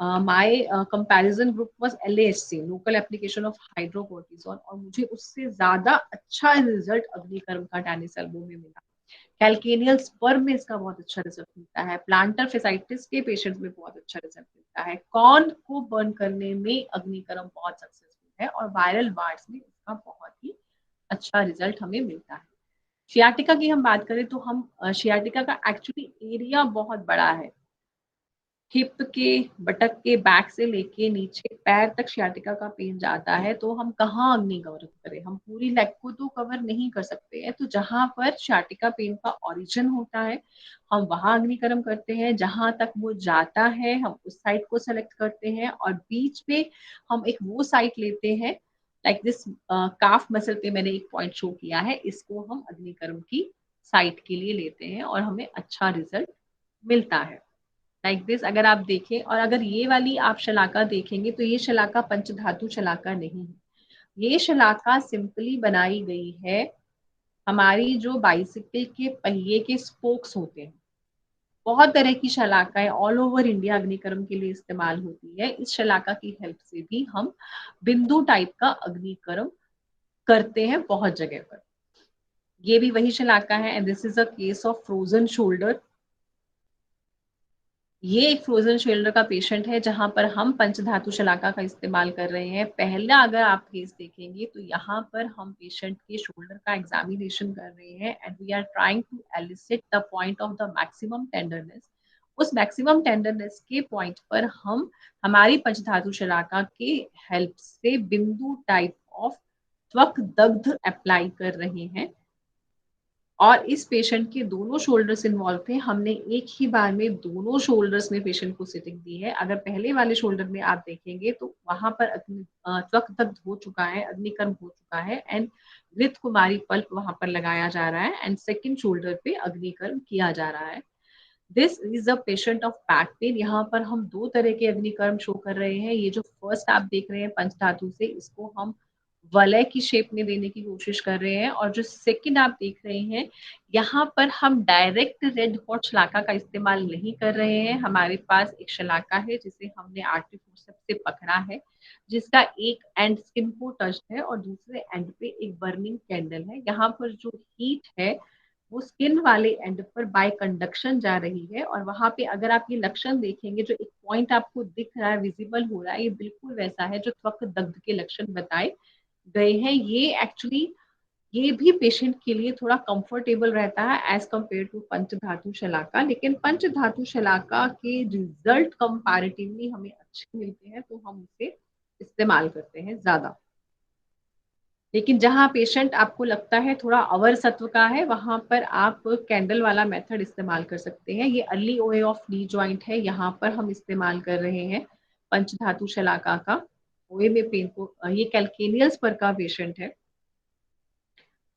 my comparison group was LAHC, local application of hydrocortisone, और मुझे उससे ज्यादा अच्छा रिजल्ट अग्निकर्म का टेनिस एल्बो में मिला। कैल्केनियल स्पर्म में इसका बहुत अच्छा रिजल्ट मिलता है, प्लांटर फेसाइटिस के पेशेंट्स में बहुत अच्छा रिजल्ट मिलता है, कॉर्न को बर्न करने में अग्निकर्म बहुत सक्सेसफुल है और वायरल वार्ड्स में इसका बहुत ही अच्छा रिजल्ट हमें मिलता है। शियाटिका की हम बात करें तो हम शियाटिका का एक्चुअली एरिया बहुत बड़ा है। हिप के, बटक के, बैक से लेके नीचे पैर तक शियाटिका का पेन जाता है। तो हम कहाँ अग्निकर्म करें? हम पूरी लेग को तो कवर नहीं कर सकते हैं, तो जहां पर शियाटिका पेन का ओरिजिन होता है हम वहां अग्निकर्म करते हैं। जहां तक वो जाता है हम उस साइट को सेलेक्ट करते हैं और बीच में हम एक वो साइट लेते हैं, लाइक दिस काफ मसल पे मैंने एक पॉइंट शो किया है, इसको हम अग्निकर्म की साइट के लिए लेते हैं और हमें अच्छा रिजल्ट मिलता है। लाइक दिस अगर आप देखें, और अगर ये वाली आप शलाका देखेंगे तो ये शलाका पंचधातु शलाका नहीं है। ये शलाका सिंपली बनाई गई है, हमारी जो बाइसिकल के पहिए के स्पोक्स होते हैं, बहुत तरह की शलाकाएं ऑल ओवर इंडिया अग्निकर्म के लिए इस्तेमाल होती है। इस शलाका की हेल्प से भी हम बिंदु टाइप का अग्निकर्म करते हैं बहुत जगह पर। ये भी वही शलाका है and this is a case of frozen shoulder. ये एक फ्रोजन शोल्डर का पेशेंट है जहां पर हम पंचधातु शलाका का इस्तेमाल कर रहे हैं। पहला अगर आप केस देखेंगे तो यहाँ पर हम पेशेंट के शोल्डर का एग्जामिनेशन कर रहे हैं and we are trying to elicit the point of the maximum tenderness. उस मैक्सिमम टेंडरनेस के पॉइंट पर हम हमारी पंचधातु शलाका के हेल्प से बिंदु टाइप ऑफ त्वक दग्ध अप्लाई कर रहे हैं और इस पेशेंट के दोनों शोल्डर्स इन्वॉल्व थे। हमने एक ही बार में दोनों शोल्डर्स में पेशेंट को सिटिंग दी है। अगर पहले वाले शोल्डर में आप देखेंगे तो वहां पर त्वक दग्ध हो चुका है, अग्निकर्म हो चुका है एंड घृत कुमारी पल्प वहां पर लगाया जा रहा है एंड सेकेंड शोल्डर पे अग्निकर्म किया जा रहा है। This is a patient of back pain. यहाँ पर हम दो तरह के अग्निकर्म शो कर रहे हैं। ये जो फर्स्ट आप देख रहे हैं पंचधातु से, इसको हम वलय की शेप में देने की कोशिश कर रहे हैं और जो सेकंड आप देख रहे हैं यहाँ पर हम डायरेक्ट रेड हॉट शलाका का इस्तेमाल नहीं कर रहे हैं। हमारे पास एक शलाका है जिसे हमने आर्टिफोर्सेप्स से पकड़ा है, जिसका एक एंड स्किन को टच है और दूसरे एंड पे एक बर्निंग कैंडल है। यहाँ पर जो हीट है वो स्किन वाले एंड पर बाय कंडक्शन जा रही है और वहां पे अगर आप ये लक्षण देखेंगे, जो एक पॉइंट आपको दिख रहा है, विजिबल हो रहा है, ये बिल्कुल वैसा है जो त्वक दग्ध के लक्षण बताए गए हैं। ये एक्चुअली ये भी पेशेंट के लिए थोड़ा कंफर्टेबल रहता है एज कंपेयर टू पंचधातु शलाका, लेकिन पंचधातु शलाका के रिजल्ट कंपैरेटिवली हमें अच्छे मिलते हैं तो हम उसे इस्तेमाल करते हैं ज्यादा। लेकिन जहां पेशेंट आपको लगता है थोड़ा अवर सत्व का है, वहां पर आप कैंडल वाला मेथड इस्तेमाल कर सकते हैं। ये अर्ली ओए ऑफ नी जॉइंट है, यहाँ पर हम इस्तेमाल कर रहे हैं पंचधातु शलाका का। ओए में पेन को, ये कैल्केनियल स्पर का पेशेंट है।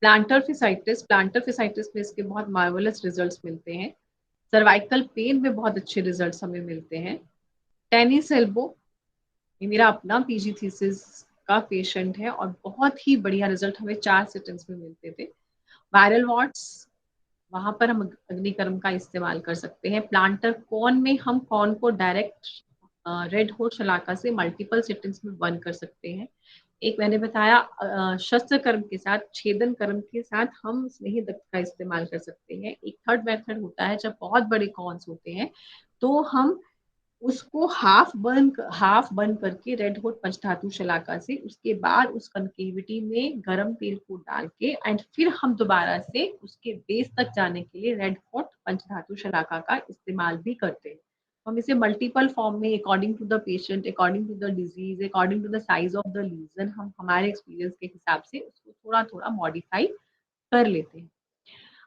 प्लांटर फिसाइटिस में इसके बहुत मार्वलस रिजल्ट्स मिलते हैं। सर्वाइकल पेन में बहुत अच्छे रिजल्ट्स हमें मिलते हैं। टेनिस एल्बो, ये मेरा अपना पीजी थीसिस का पेशेंट है और बहुत ही बढ़िया रिजल्ट हमें 4 सिटिंग्स में मिलते थे। वायरल वॉट्स, वहां पर हम अग्निकर्म का इस्तेमाल कर सकते हैं। प्लांटर कॉर्न में हम कॉर्न को डायरेक्ट रेड हॉट शलाका से मल्टीपल सिटिंग्स में बर्न कर सकते हैं। एक मैंने बताया शस्त्र कर्म के साथ, छेदन कर्म के साथ हम स्नेही दग्ध का इस्तेमाल कर सकते हैं। एक थर्ड मेथड होता है जब बहुत बड़े कॉर्न्स होते हैं तो हम उसको हाफ बर्न करके रेड हॉट पंचधातु शलाका से, उसके बाद उस कनकेविटी में गरम तेल को डाल के एंड फिर हम दोबारा से उसके बेस तक जाने के लिए रेड हॉट पंचधातु शलाका का इस्तेमाल भी करते हैं। हम इसे मल्टीपल फॉर्म में according to the patient, according to the disease, according to the size of the lesion, हम हमारे एक्सपीरियंस के हिसाब से उसको थोड़ा थोड़ा मॉडिफाई कर लेते हैं।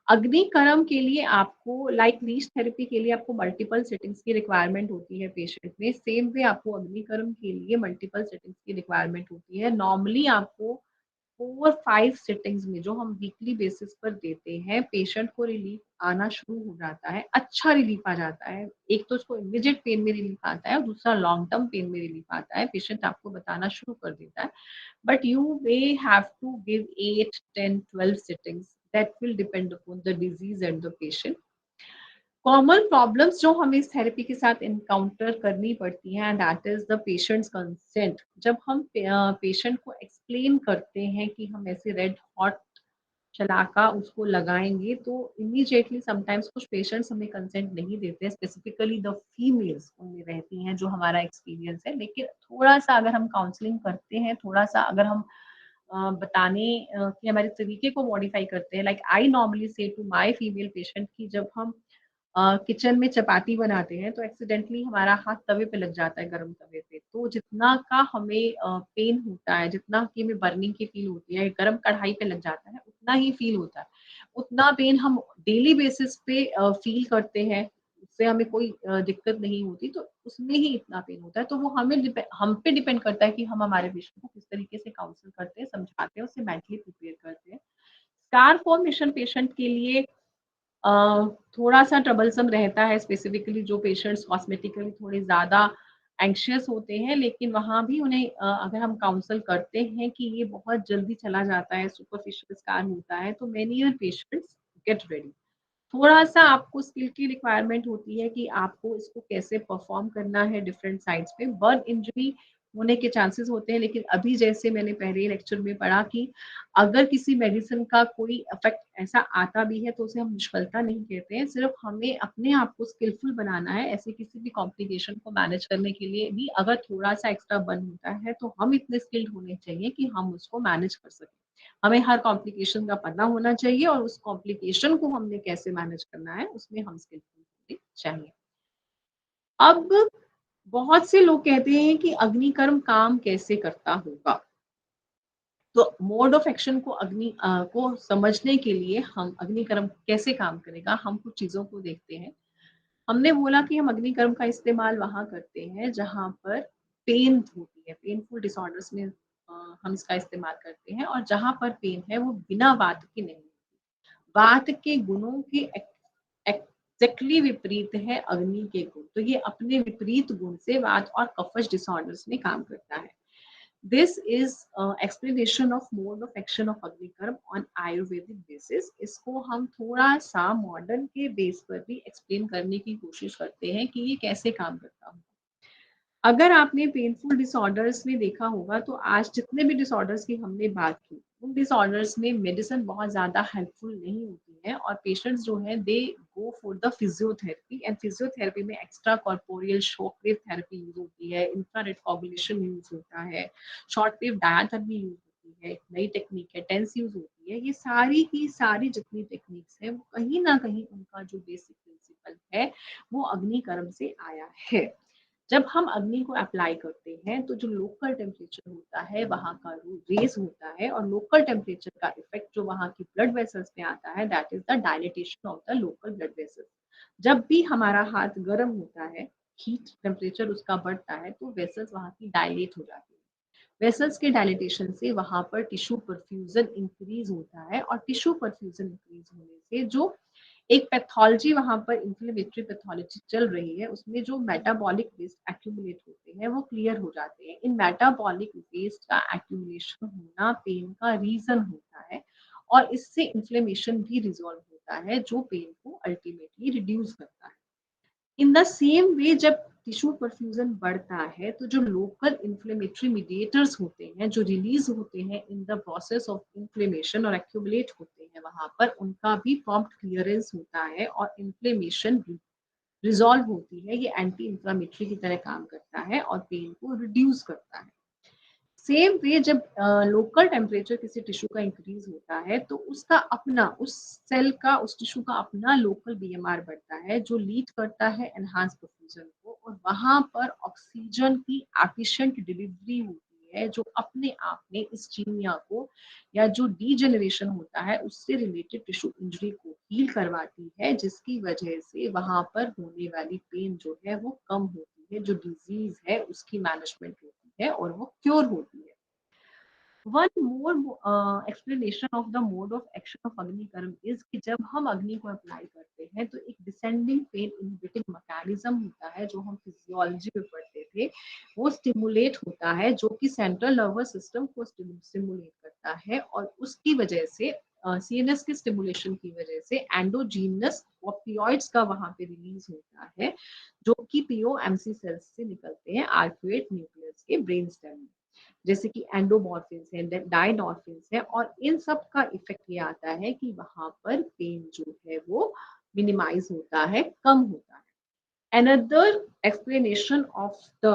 अग्निकर्म के लिए आपको लाइक लीच थेरेपी के लिए आपको मल्टीपल सेटिंग्स की रिक्वायरमेंट होती है पेशेंट में, सेम वे आपको अग्निकर्म के लिए मल्टीपल सेटिंग्स की रिक्वायरमेंट होती है। नॉर्मली आपको 4-5 सेटिंग्स में जो हम वीकली बेसिस पर देते हैं, पेशेंट को रिलीफ आना शुरू हो जाता है, अच्छा रिलीफ आ जाता है। एक तो उसको इमीडिएट पेन में रिलीफ आता है और दूसरा लॉन्ग टर्म पेन में रिलीफ आता है। पेशेंट आपको बताना शुरू कर देता है, but you may have to give 8, 10, 12 sittings. That will depend upon the disease and the patient. Common problems जो हमें इस थेरेपी के साथ इनकाउंटर करनी पड़ती हैं, that is the patients consent. जब हम पेशेंट को एक्सप्लेन करते हैं कि हम ऐसे रेड हॉट शलाका उसको लगाएंगे तो इमीडिएटली समटाइम्स कुछ पेशेंट्स हमें कंसेंट नहीं देते, स्पेसिफिकली द फीमेल्स उनमें रहती हैं जो हमारा एक्सपीरियंस है। लेकिन थोड़ा सा अगर हम काउंसलिंग करते हैं, थोड़ा सा अगर हम बताने कि हमारे तरीके को मॉडिफाई करते हैं, लाइक आई नॉर्मली से टू माय फीमेल पेशेंट कि जब हम किचन में चपाती बनाते हैं तो एक्सीडेंटली हमारा हाथ तवे पे लग जाता है, गरम तवे पे, तो जितना का हमें पेन होता है, जितना कि हमें बर्निंग की फील होती है, गरम कढ़ाई पे लग जाता है उतना ही फील होता है। उतना पेन हम डेली बेसिस पे फील करते हैं, उससे हमें कोई दिक्कत नहीं होती, तो उसमें ही इतना पेन होता है। तो वो हम पे डिपेंड करता है कि हम हमारे पेशेंट को किस तरीके से काउंसल करते हैं, समझाते हैं, उससे मेंटली प्रिपेयर करते हैं। स्कार फॉर्मेशन पेशेंट के लिए थोड़ा सा ट्रबलसम रहता है, स्पेसिफिकली जो पेशेंट्स कॉस्मेटिकली थोड़े ज़्यादा एंग्शियस होते हैं, लेकिन वहाँ भी उन्हें अगर हम काउंसल करते हैं कि ये बहुत जल्दी चला जाता है, सुपरफिशियल स्कार होता है, तो मेनी पेशेंट्स गेट रेडी। थोड़ा सा आपको स्किल की रिक्वायरमेंट होती है कि आपको इसको कैसे परफॉर्म करना है डिफरेंट साइड्स पे। बर्न इंजरी होने के चांसेस होते हैं, लेकिन अभी जैसे मैंने पहले लेक्चर में पढ़ा कि अगर किसी मेडिसिन का कोई इफेक्ट ऐसा आता भी है तो उसे हम निष्फलता नहीं कहते हैं, सिर्फ हमें अपने आप को स्किलफुल बनाना है। ऐसे किसी भी कॉम्प्लिकेशन को मैनेज करने के लिए भी अगर थोड़ा सा एक्स्ट्रा बर्न होता है तो हम इतने स्किल्ड होने चाहिए कि हम उसको मैनेज कर सकें। हमें हर कॉम्प्लिकेशन का पता होना चाहिए और उस कॉम्प्लिकेशन को हमने कैसे मैनेज करना है उसमें हम स्किलफुल होने चाहिए। अब बहुत से लोग कहते हैं कि अग्निकर्म काम कैसे करता होगा। तो मोड ऑफ एक्शन को को समझने के लिए हम अग्निकर्म कैसे काम करेगा, हम कुछ चीजों को देखते हैं। हमने बोला कि हम अग्निकर्म का इस्तेमाल वहां करते हैं जहां पर पेन होती है, पेनफुल डिसऑर्डर्स में हम इसका इस्तेमाल करते हैं, और जहां पर पेन है वो बिना वात की नहीं होती। वात के गुणों के एग्जैक्टली विपरीत है अग्नि के गुण, तो ये अपने विपरीत गुण से वात और कफज डिसऑर्डर्स में काम करता है। This is explanation of mode of action of अग्निकर्म on Ayurvedic basis. इसको हम थोड़ा सा मॉडर्न के बेस पर भी एक्सप्लेन करने की कोशिश करते हैं कि ये कैसे काम करता है। अगर आपने पेनफुल डिसऑर्डर्स में देखा होगा तो आज जितने भी डिसऑर्डर्स की हमने बात की, उन डिसऑर्डर्स में मेडिसिन बहुत ज़्यादा हेल्पफुल नहीं होती है, और पेशेंट्स जो हैं they go for the physiotherapy, and physiotherapy में extra corporeal shock wave therapy use होती है, इंफ्रारेड कोगुलेशन यूज होता है, शॉर्ट वेव डायाथेरेपी यूज होती है, नई टेक्निक है, टेंस यूज होती है। ये सारी की सारी जितनी टेक्निक्स है वो कहीं ना कहीं उनका जो बेसिक प्रिंसिपल है वो अग्निकर्म से आया है। जब हम अग्नि को अप्लाई करते हैं तो जो लोकल टेम्परेचर होता है वहां का रेज होता है, और लोकल टेम्परेचर का इफेक्ट जो वहां की ब्लड वेसल्स में आता है that is the dilatation of the local blood vessels. जब भी हमारा हाथ गर्म होता है, हीट टेम्परेचर उसका बढ़ता है, तो वेसल्स वहां की डायलेट हो जाती है। वेसल्स के डायलेटेशन से वहां पर टिश्यू परफ्यूजन इंक्रीज होता है, और टिश्यू परफ्यूजन इंक्रीज होने से जो एक पैथोलॉजी वहां पर इंफ्लेमेटरी पैथोलॉजी चल रही है उसमें जो मेटाबॉलिक वेस्ट एक्यूमुलेट होते हैं वो क्लियर हो जाते हैं। इन मेटाबॉलिक वेस्ट का एक्यूमुलेशन होना पेन का रीजन होता है, और इससे इन्फ्लेमेशन भी रिजॉल्व होता है जो पेन को अल्टीमेटली रिड्यूस करता है। इन द सेम वे जब टिश्यू परफ्यूजन बढ़ता है तो जो लोकल इन्फ्लेमेटरी मीडिएटर्स होते हैं जो रिलीज होते हैं in the process of inflammation और एक्यूमुलेट होते हैं वहां पर, उनका भी प्रॉम्प्ट क्लियरेंस होता है और इन्फ्लेमेशन रिजॉल्व होती है। ये एंटी इन्फ्लामेटरी की तरह काम करता है और पेन को रिड्यूस करता है। सेम वे जब लोकल टेम्परेचर किसी टिश्यू का इंक्रीज होता है तो उसका अपना, उस सेल का, उस टिश्यू का अपना लोकल बीएमआर बढ़ता है जो लीड करता है एनहांस परफ्यूजन को, और वहां पर ऑक्सीजन की एफिशिएंट डिलीवरी होती है जो अपने आप में इस्कीमिया को या जो डीजेनरेशन होता है उससे रिलेटेड टिश्यू इंजरी को हील करवाती है, जिसकी वजह से वहां पर होने वाली पेन जो है वो कम होती है, जो डिजीज है उसकी मैनेजमेंट होती है और वो क्योर होती है। One more explanation of the mode of action of agnikarma is कि जब हम अग्नि को अप्लाई करते हैं तो एक डिसेंडिंग पेन इनहिबिटिंग मैकेनिज्म होता है जो हम फिजियोलॉजी में पढ़ते थे, वो स्टिमुलेट होता है जो कि सेंट्रल नर्वस सिस्टम को स्टिमुलेट करता है, और उसकी वजह से सीएनएस के स्टिमुलेशन की वजह से एंडोजीनस ऑपियोइड्स का वहां पे रिलीज होता है जो कि पीओएमसी सेल्स से निकलते हैं आर्कुएट न्यूक्लियस के ब्रेन स्टेम में, जैसे कि एंडोमॉर्फिन्स है, डायनॉर्फिन्स है, और इन सब का इफेक्ट ये आता है कि वहां पर पेन जो है वो मिनिमाइज होता है, कम होता है। Another explanation of the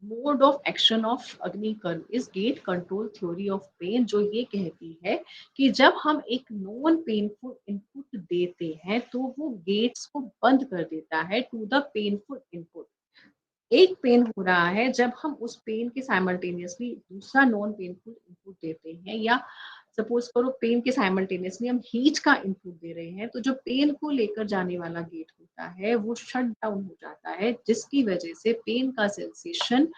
mode of action of agnikarma is gate control theory of pain, जो ये कहती है कि जब हम एक नॉन पेनफुल इनपुट देते हैं तो वो गेट्स को बंद कर देता है टू द पेनफुल इनपुट। एक पेन हो रहा है, जब हम उस पेन के साइमल्टेनियसली दूसरा नॉन पेनफुल इनपुट देते हैं, या सपोज करो पेन के साइमल्टेनियसली हम हीट का इनपुट दे रहे हैं, तो जो पेन को लेकर जाने वाला गेट होता है वो शट डाउन हो जाता है, जिसकी वजह से पेन का सेंसेशन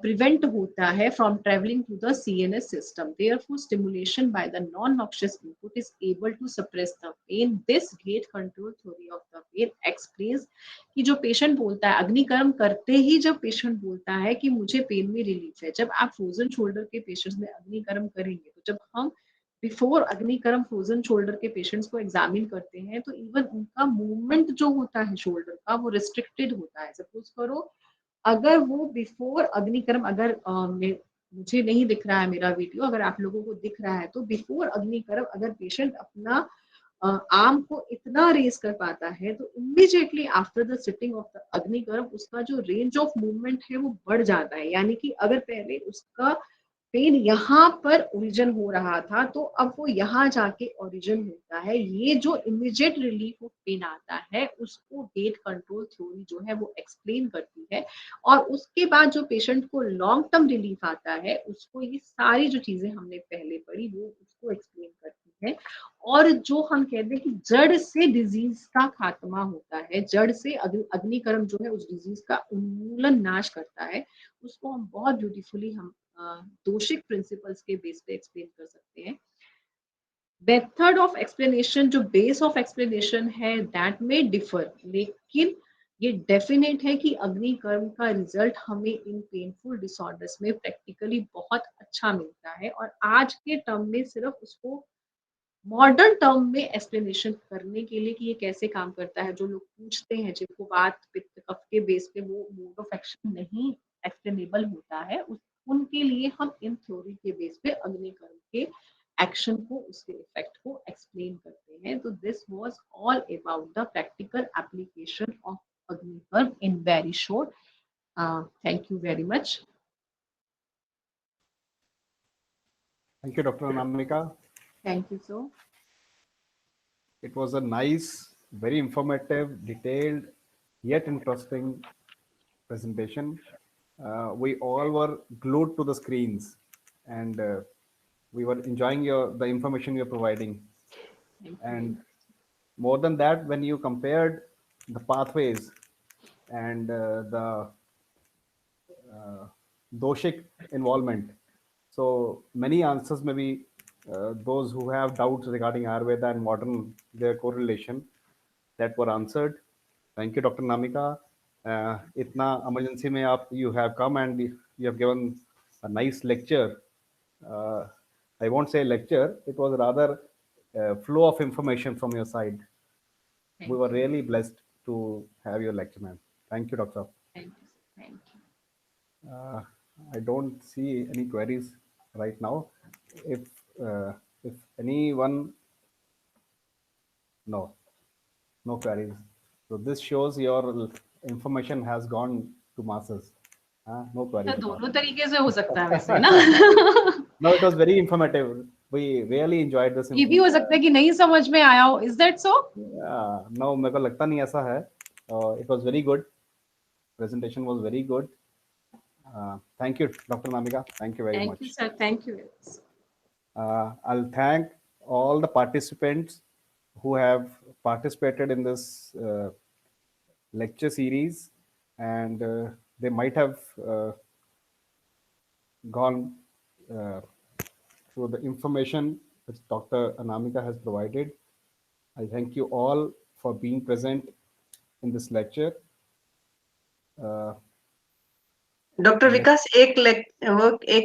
prevent होता है from traveling to the CNS system. Therefore, stimulation by the non-noxious input is able to suppress the pain. This gate control theory of the pain explains कि जो पेशेंट बोलता है अग्निकर्म करते ही, जब पेशेंट बोलता है कि मुझे पेन में रिलीफ है, जब आप फ्रोजन शोल्डर के पेशेंट्स में अग्निकर्म करेंगे तो जब हम बिफोर अग्निकर्म फ्रोजन शोल्डर के पेशेंट्स को एग्जामिन करते हैं तो इवन उनका मूवमेंट जो होता है शोल्डर का वो रिस्ट्रिक्टेड होता है। सपोज करो अगर वो बिफोर अग्निकर्म, अगर मुझे नहीं दिख रहा है मेरा वीडियो, अगर आप लोगों को दिख रहा है तो बिफोर अग्निकर्म अगर पेशेंट अपना आर्म को इतना रेज कर पाता है तो immediately after the sitting of the agnikarma उसका जो रेंज ऑफ मूवमेंट है वो बढ़ जाता है। यानी कि अगर पहले उसका पेन यहाँ पर ओरिजिन हो रहा था तो अब वो यहाँ जाके ओरिजिन होता है। ये जो इमीडिएट रिलीफ ऑफ पेन आता है उसको गेट कंट्रोल थ्योरी जो है वो एक्सप्लेन करती है। और उसके बाद जो पेशेंट को लॉन्ग टर्म रिलीफ आता है उसको ये सारी जो चीजें हमने पहले पढ़ी वो उसको एक्सप्लेन करती है। और जो हम कहते हैं कि जड़ से डिजीज का खात्मा होता है, जड़ से अग्निकर्म जो है उस डिजीज का उन्मूलन नाश करता है, उसको हम बहुत ब्यूटीफुली हम दोषिक प्रिंसिपल्स के बेस पे एक्सप्लेन कर सकते हैं। मेथड ऑफ एक्सप्लेनेशन, जो बेस ऑफ एक्सप्लेनेशन है दैट में डिफर, लेकिन ये डेफिनेट है कि अग्निकर्म का रिजल्ट हमें इन पेनफुल डिसऑर्डर्स में प्रैक्टिकली बहुत अच्छा मिलता है। और आज के टर्म में सिर्फ उसको मॉडर्न टर्म में एक्सप्लेनेशन करने के लिए कि ये कैसे काम करता है, जो लोग पूछते हैं जिनको बात पित्त कफ के बेस पे वो मोड ऑफ एक्शन नहीं एक्सप्लेनेबल होता है, उनके लिए हम इन थ्योरी के बेस पे अग्निकर्म के एक्शन को, उसके इफेक्ट को एक्सप्लेन करते हैं। तो this was all about the practical application of agnikarma in very short. Thank you very much. Thank you, Dr. Anamika. Thank you so. It was a nice, very informative, detailed, yet interesting presentation. We all were glued to the screens, and we were enjoying the information you're providing. And more than that, when you compared the pathways and the doshik involvement, so many answers maybe those who have doubts regarding Ayurveda and modern, their correlation, that were answered. Thank you, Dr. Namika. Itna emergency mein you have come and you have given a nice lecture. I won't say lecture, it was rather flow of information from your side. We were really blessed to have your lecture, ma'am. Thank you, Doctor. Thank you. Thank you. I don't see any queries right now. If anyone, no queries. So this shows your information has gone to masses. No queries. दोनों तरीके से हो सकता है वैसे ना। No, it was very informative. We really enjoyed this. ये भी हो सकता है कि नहीं समझ में आया हो। Is that so? No, मेरे को लगता नहीं ऐसा है. It was very good. Presentation was very good. Thank you, Dr. Namika. Thank you very much. Thank you, sir. Thank you. I'll thank all the participants who have participated in this lecture series, and they might have gone through the information which Dr. Anamika has provided. I thank you all for being present in this lecture. Doctor Vikas, एक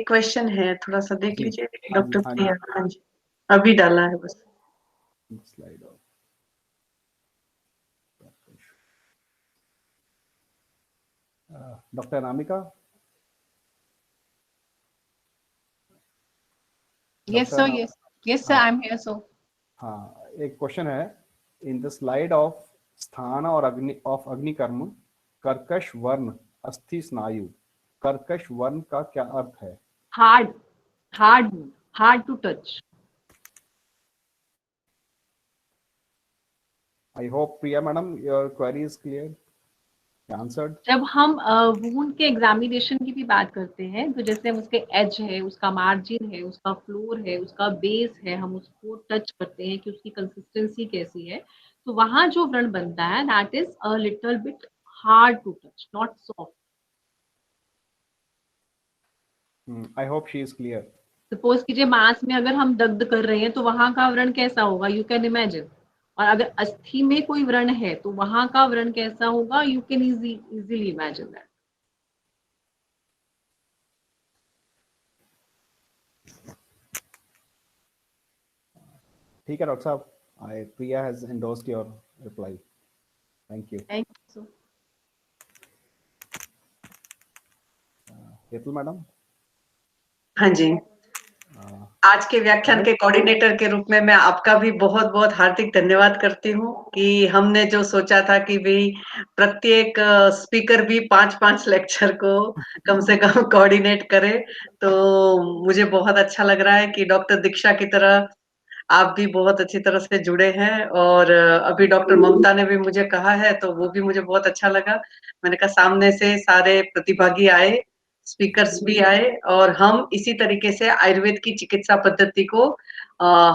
question है, थोड़ा सा देख लीजिए doctor प्रिया। हाँ जी, अभी डाला है बस। Slide off. Dr. Anamika? Yes, sir. Yes. Yes, sir. I'm here, sir. हाँ, एक क्वेश्चन है, इन द स्लाइड ऑफ स्थान और अग्निकर्म कर्कश वर्ण अस्थि स्नायु, कर्कश वर्ण का क्या अर्थ है? Hard to touch. I hope Priya madam your query is clear, answered. जब हम वूंड के एग्जामिनेशन की भी बात करते हैं तो जैसे हम उसके एज है, उसका मार्जिन है, उसका फ्लोर है, उसका बेस है, हम उसको टच करते हैं कि उसकी कंसिस्टेंसी कैसी है, तो वहां जो व्रण बनता है that is a little bit hard to touch, not soft. I hope she is clear. Suppose कीजिए मांस में अगर हम दग्ध कर रहे हैं तो वहां का व्रण कैसा होगा, यू कैन इमेजिन। और अगर अस्थि में कोई व्रण है तो वहां का व्रण कैसा होगा, you can easily imagine that. ठीक है डॉक्टर साहब, Priya has endorsed your reply. Thank you. Thank you so Hetal madam. हाँ जी, आज के व्याख्यान के कोऑर्डिनेटर के रूप में मैं आपका भी बहुत बहुत हार्दिक धन्यवाद करती हूँ कि हमने जो सोचा था कि भाई प्रत्येक स्पीकर भी 5-5 लेक्चर को कम से कम कोऑर्डिनेट करे, तो मुझे बहुत अच्छा लग रहा है कि डॉक्टर दीक्षा की तरह आप भी बहुत अच्छी तरह से जुड़े हैं। और अभी डॉक्टर ममता ने भी मुझे कहा है तो वो भी मुझे बहुत अच्छा लगा। मैंने कहा सामने से सारे प्रतिभागी आए, स्पीकर्स भी आए और हम इसी तरीके से आयुर्वेद की चिकित्सा पद्धति को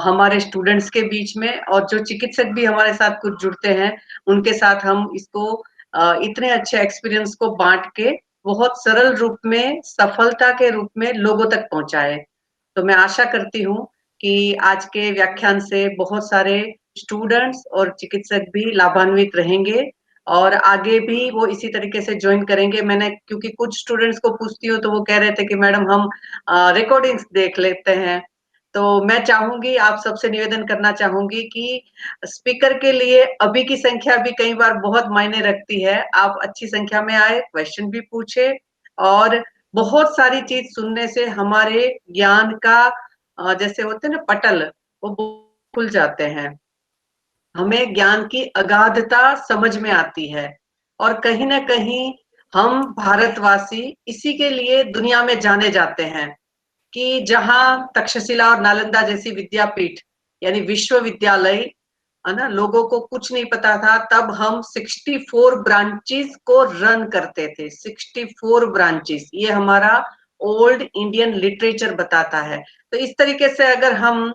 हमारे स्टूडेंट्स के बीच में और जो चिकित्सक भी हमारे साथ कुछ जुड़ते हैं उनके साथ हम इसको इतने अच्छे एक्सपीरियंस को बांट के बहुत सरल रूप में, सफलता के रूप में लोगों तक पहुंचाए। तो मैं आशा करती हूँ कि आज के व्याख्यान से बहुत सारे स्टूडेंट्स और चिकित्सक भी लाभान्वित रहेंगे और आगे भी वो इसी तरीके से ज्वाइन करेंगे। मैंने क्योंकि कुछ स्टूडेंट्स को पूछती हूँ तो वो कह रहे थे कि मैडम हम रिकॉर्डिंग्स देख लेते हैं। तो मैं चाहूंगी, आप सबसे निवेदन करना चाहूंगी कि स्पीकर के लिए अभी की संख्या भी कई बार बहुत मायने रखती है। आप अच्छी संख्या में आए, क्वेश्चन भी पूछे और बहुत सारी चीज सुनने से हमारे ज्ञान का जैसे होते हैं ना पटल, वो खुल जाते हैं। हमें ज्ञान की अगाधता समझ में आती है और कहीं ना कहीं हम भारतवासी इसी के लिए दुनिया में जाने जाते हैं कि जहां तक्षशिला और नालंदा जैसी विद्यापीठ यानी विश्वविद्यालय है ना, लोगों को कुछ नहीं पता था तब हम 64 ब्रांचेस को रन करते थे। 64 ब्रांचेस, ये हमारा ओल्ड इंडियन लिटरेचर बताता है। तो इस तरीके से अगर हम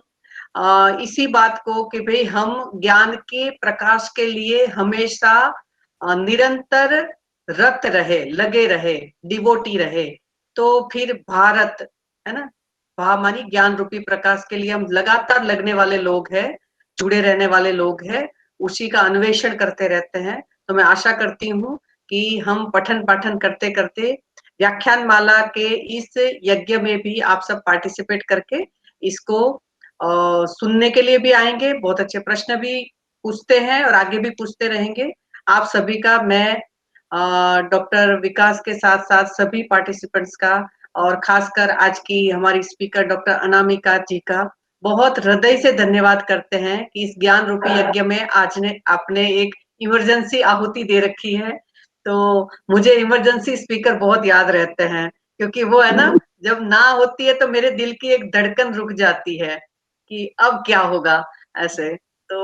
इसी बात को कि भाई हम ज्ञान के प्रकाश के लिए हमेशा निरंतर रत रहे, लगे रहे, डिवोटी रहे, तो फिर भारत है ना, भा मानी ज्ञान रूपी प्रकाश के लिए हम लगातार लगने वाले लोग हैं, जुड़े रहने वाले लोग हैं, उसी का अन्वेषण करते रहते हैं। तो मैं आशा करती हूँ कि हम पठन पाठन करते करते व्याख्यान माला के इस यज्ञ में भी आप सब पार्टिसिपेट करके इसको सुनने के लिए भी आएंगे, बहुत अच्छे प्रश्न भी पूछते हैं और आगे भी पूछते रहेंगे। आप सभी का मैं डॉक्टर विकास के साथ साथ सभी पार्टिसिपेंट्स का और खासकर आज की हमारी स्पीकर डॉक्टर अनामिका जी का बहुत हृदय से धन्यवाद करते हैं कि इस ज्ञान रूपी यज्ञ में आज ने आपने एक इमरजेंसी आहुति दे रखी है। तो मुझे इमरजेंसी स्पीकर बहुत याद रहते हैं क्योंकि वो है ना, जब ना होती है तो मेरे दिल की एक धड़कन रुक जाती है कि अब क्या होगा ऐसे। तो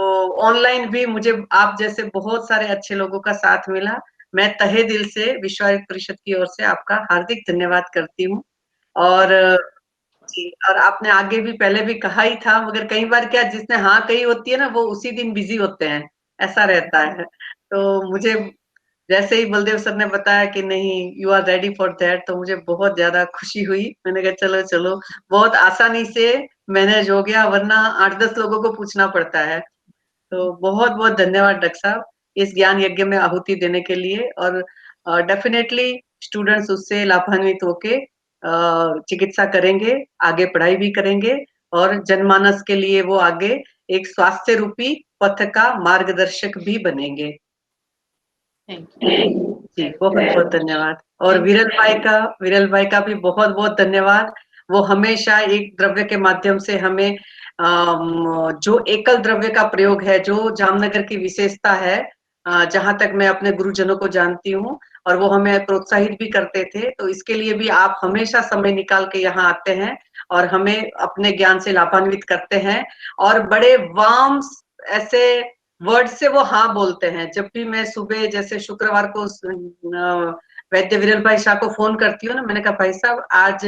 ऑनलाइन भी मुझे आप जैसे बहुत सारे अच्छे लोगों का साथ मिला। मैं तहे दिल से विश्व आयुर्वेद परिषद की ओर से आपका हार्दिक धन्यवाद करती हूँ। और जी, और आपने आगे भी पहले भी कहा ही था, मगर कई बार क्या जिसने हाँ कही होती है ना वो उसी दिन बिजी होते हैं, ऐसा रहता है। तो मुझे जैसे ही बलदेव सर ने बताया कि नहीं you are ready for that, तो मुझे बहुत ज्यादा खुशी हुई। मैंने कहा चलो चलो, बहुत आसानी से मैनेज हो गया, वरना 8-10 लोगों को पूछना पड़ता है। तो बहुत बहुत धन्यवाद डॉक्टर साहब इस ज्ञान यज्ञ में आहुति देने के लिए। और डेफिनेटली स्टूडेंट्स उससे लाभान्वित होके चिकित्सा करेंगे, आगे पढ़ाई भी करेंगे और जनमानस के लिए वो आगे एक स्वास्थ्य रूपी पथ का मार्गदर्शक भी बनेंगे। Thank you. जी, बहुत बहुत धन्यवाद। और विरल भाई का भी बहुत बहुत धन्यवाद। वो हमेशा एक द्रव्य के माध्यम से हमें जो एकल द्रव्य का प्रयोग है, जो जामनगर की विशेषता है, जहां तक मैं अपने गुरुजनों को जानती हूँ, और वो हमें प्रोत्साहित भी करते थे। तो इसके लिए भी आप हमेशा समय निकाल के यहाँ आते हैं और हमें अपने ज्ञान से लाभान्वित करते हैं और बड़े वार्म ऐसे वर्ड से वो हाँ बोलते हैं। जब भी मैं सुबह जैसे शुक्रवार को वैद्य विरल भाई शाह को फोन करती हूँ ना, मैंने कहा भाई साहब आज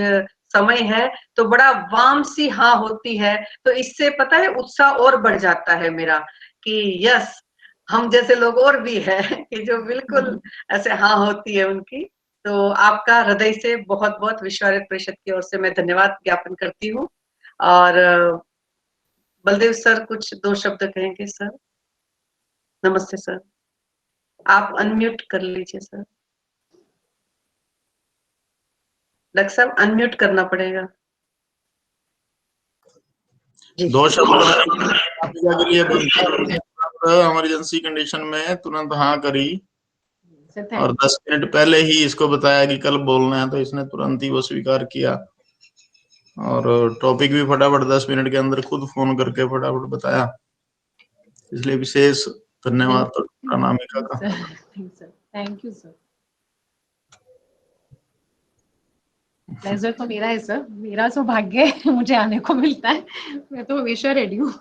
समय है, तो बड़ा वार्म सी हाँ होती है। तो इससे पता है उत्साह और बढ़ जाता है मेरा कि यस, हम जैसे लोग और भी है कि जो बिल्कुल ऐसे हाँ होती है उनकी। तो आपका हृदय से बहुत बहुत विश्व आयुर्वेद परिषद की ओर से मैं धन्यवाद ज्ञापन करती हूँ। और बलदेव सर कुछ 2 शब्द कहेंगे सर? नमस्ते सर, आप अनम्यूट कर लीजिए सर। डॉक्टर साहब अनम्यूट करना पड़ेगा जी। 2 शब्द इमरजेंसी कंडीशन में तुरंत हाँ करी सर और थैंक 10 मिनट पहले ही इसको बताया कि कल बोलना है, तो इसने तुरंत ही वो स्वीकार किया और टॉपिक भी फटाफट 10 मिनट के अंदर खुद फोन करके फटाफट बताया, इसलिए विशेष धन्यवाद यू अनामिका का। Sir, thank you sir. Pleasure तो मेरा है सर, मेरा सौभाग्य है मुझे आने को मिलता है, मैं तो हमेशा रेडी हूँ।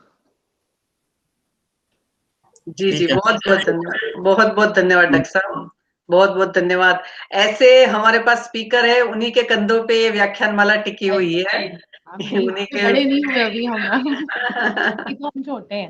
जी जी, ठीक है। बहुत बहुत धन्यवाद, बहुत बहुत धन्यवाद डॉक्टर साहब, बहुत बहुत धन्यवाद। ऐसे हमारे पास स्पीकर है, उन्हीं के कंधों पे ये व्याख्यान माला टिकी हुई है, आप नहीं, उन्हीं के बड़े नहीं हुए अभी हम, अभी तो हम छोटे हैं।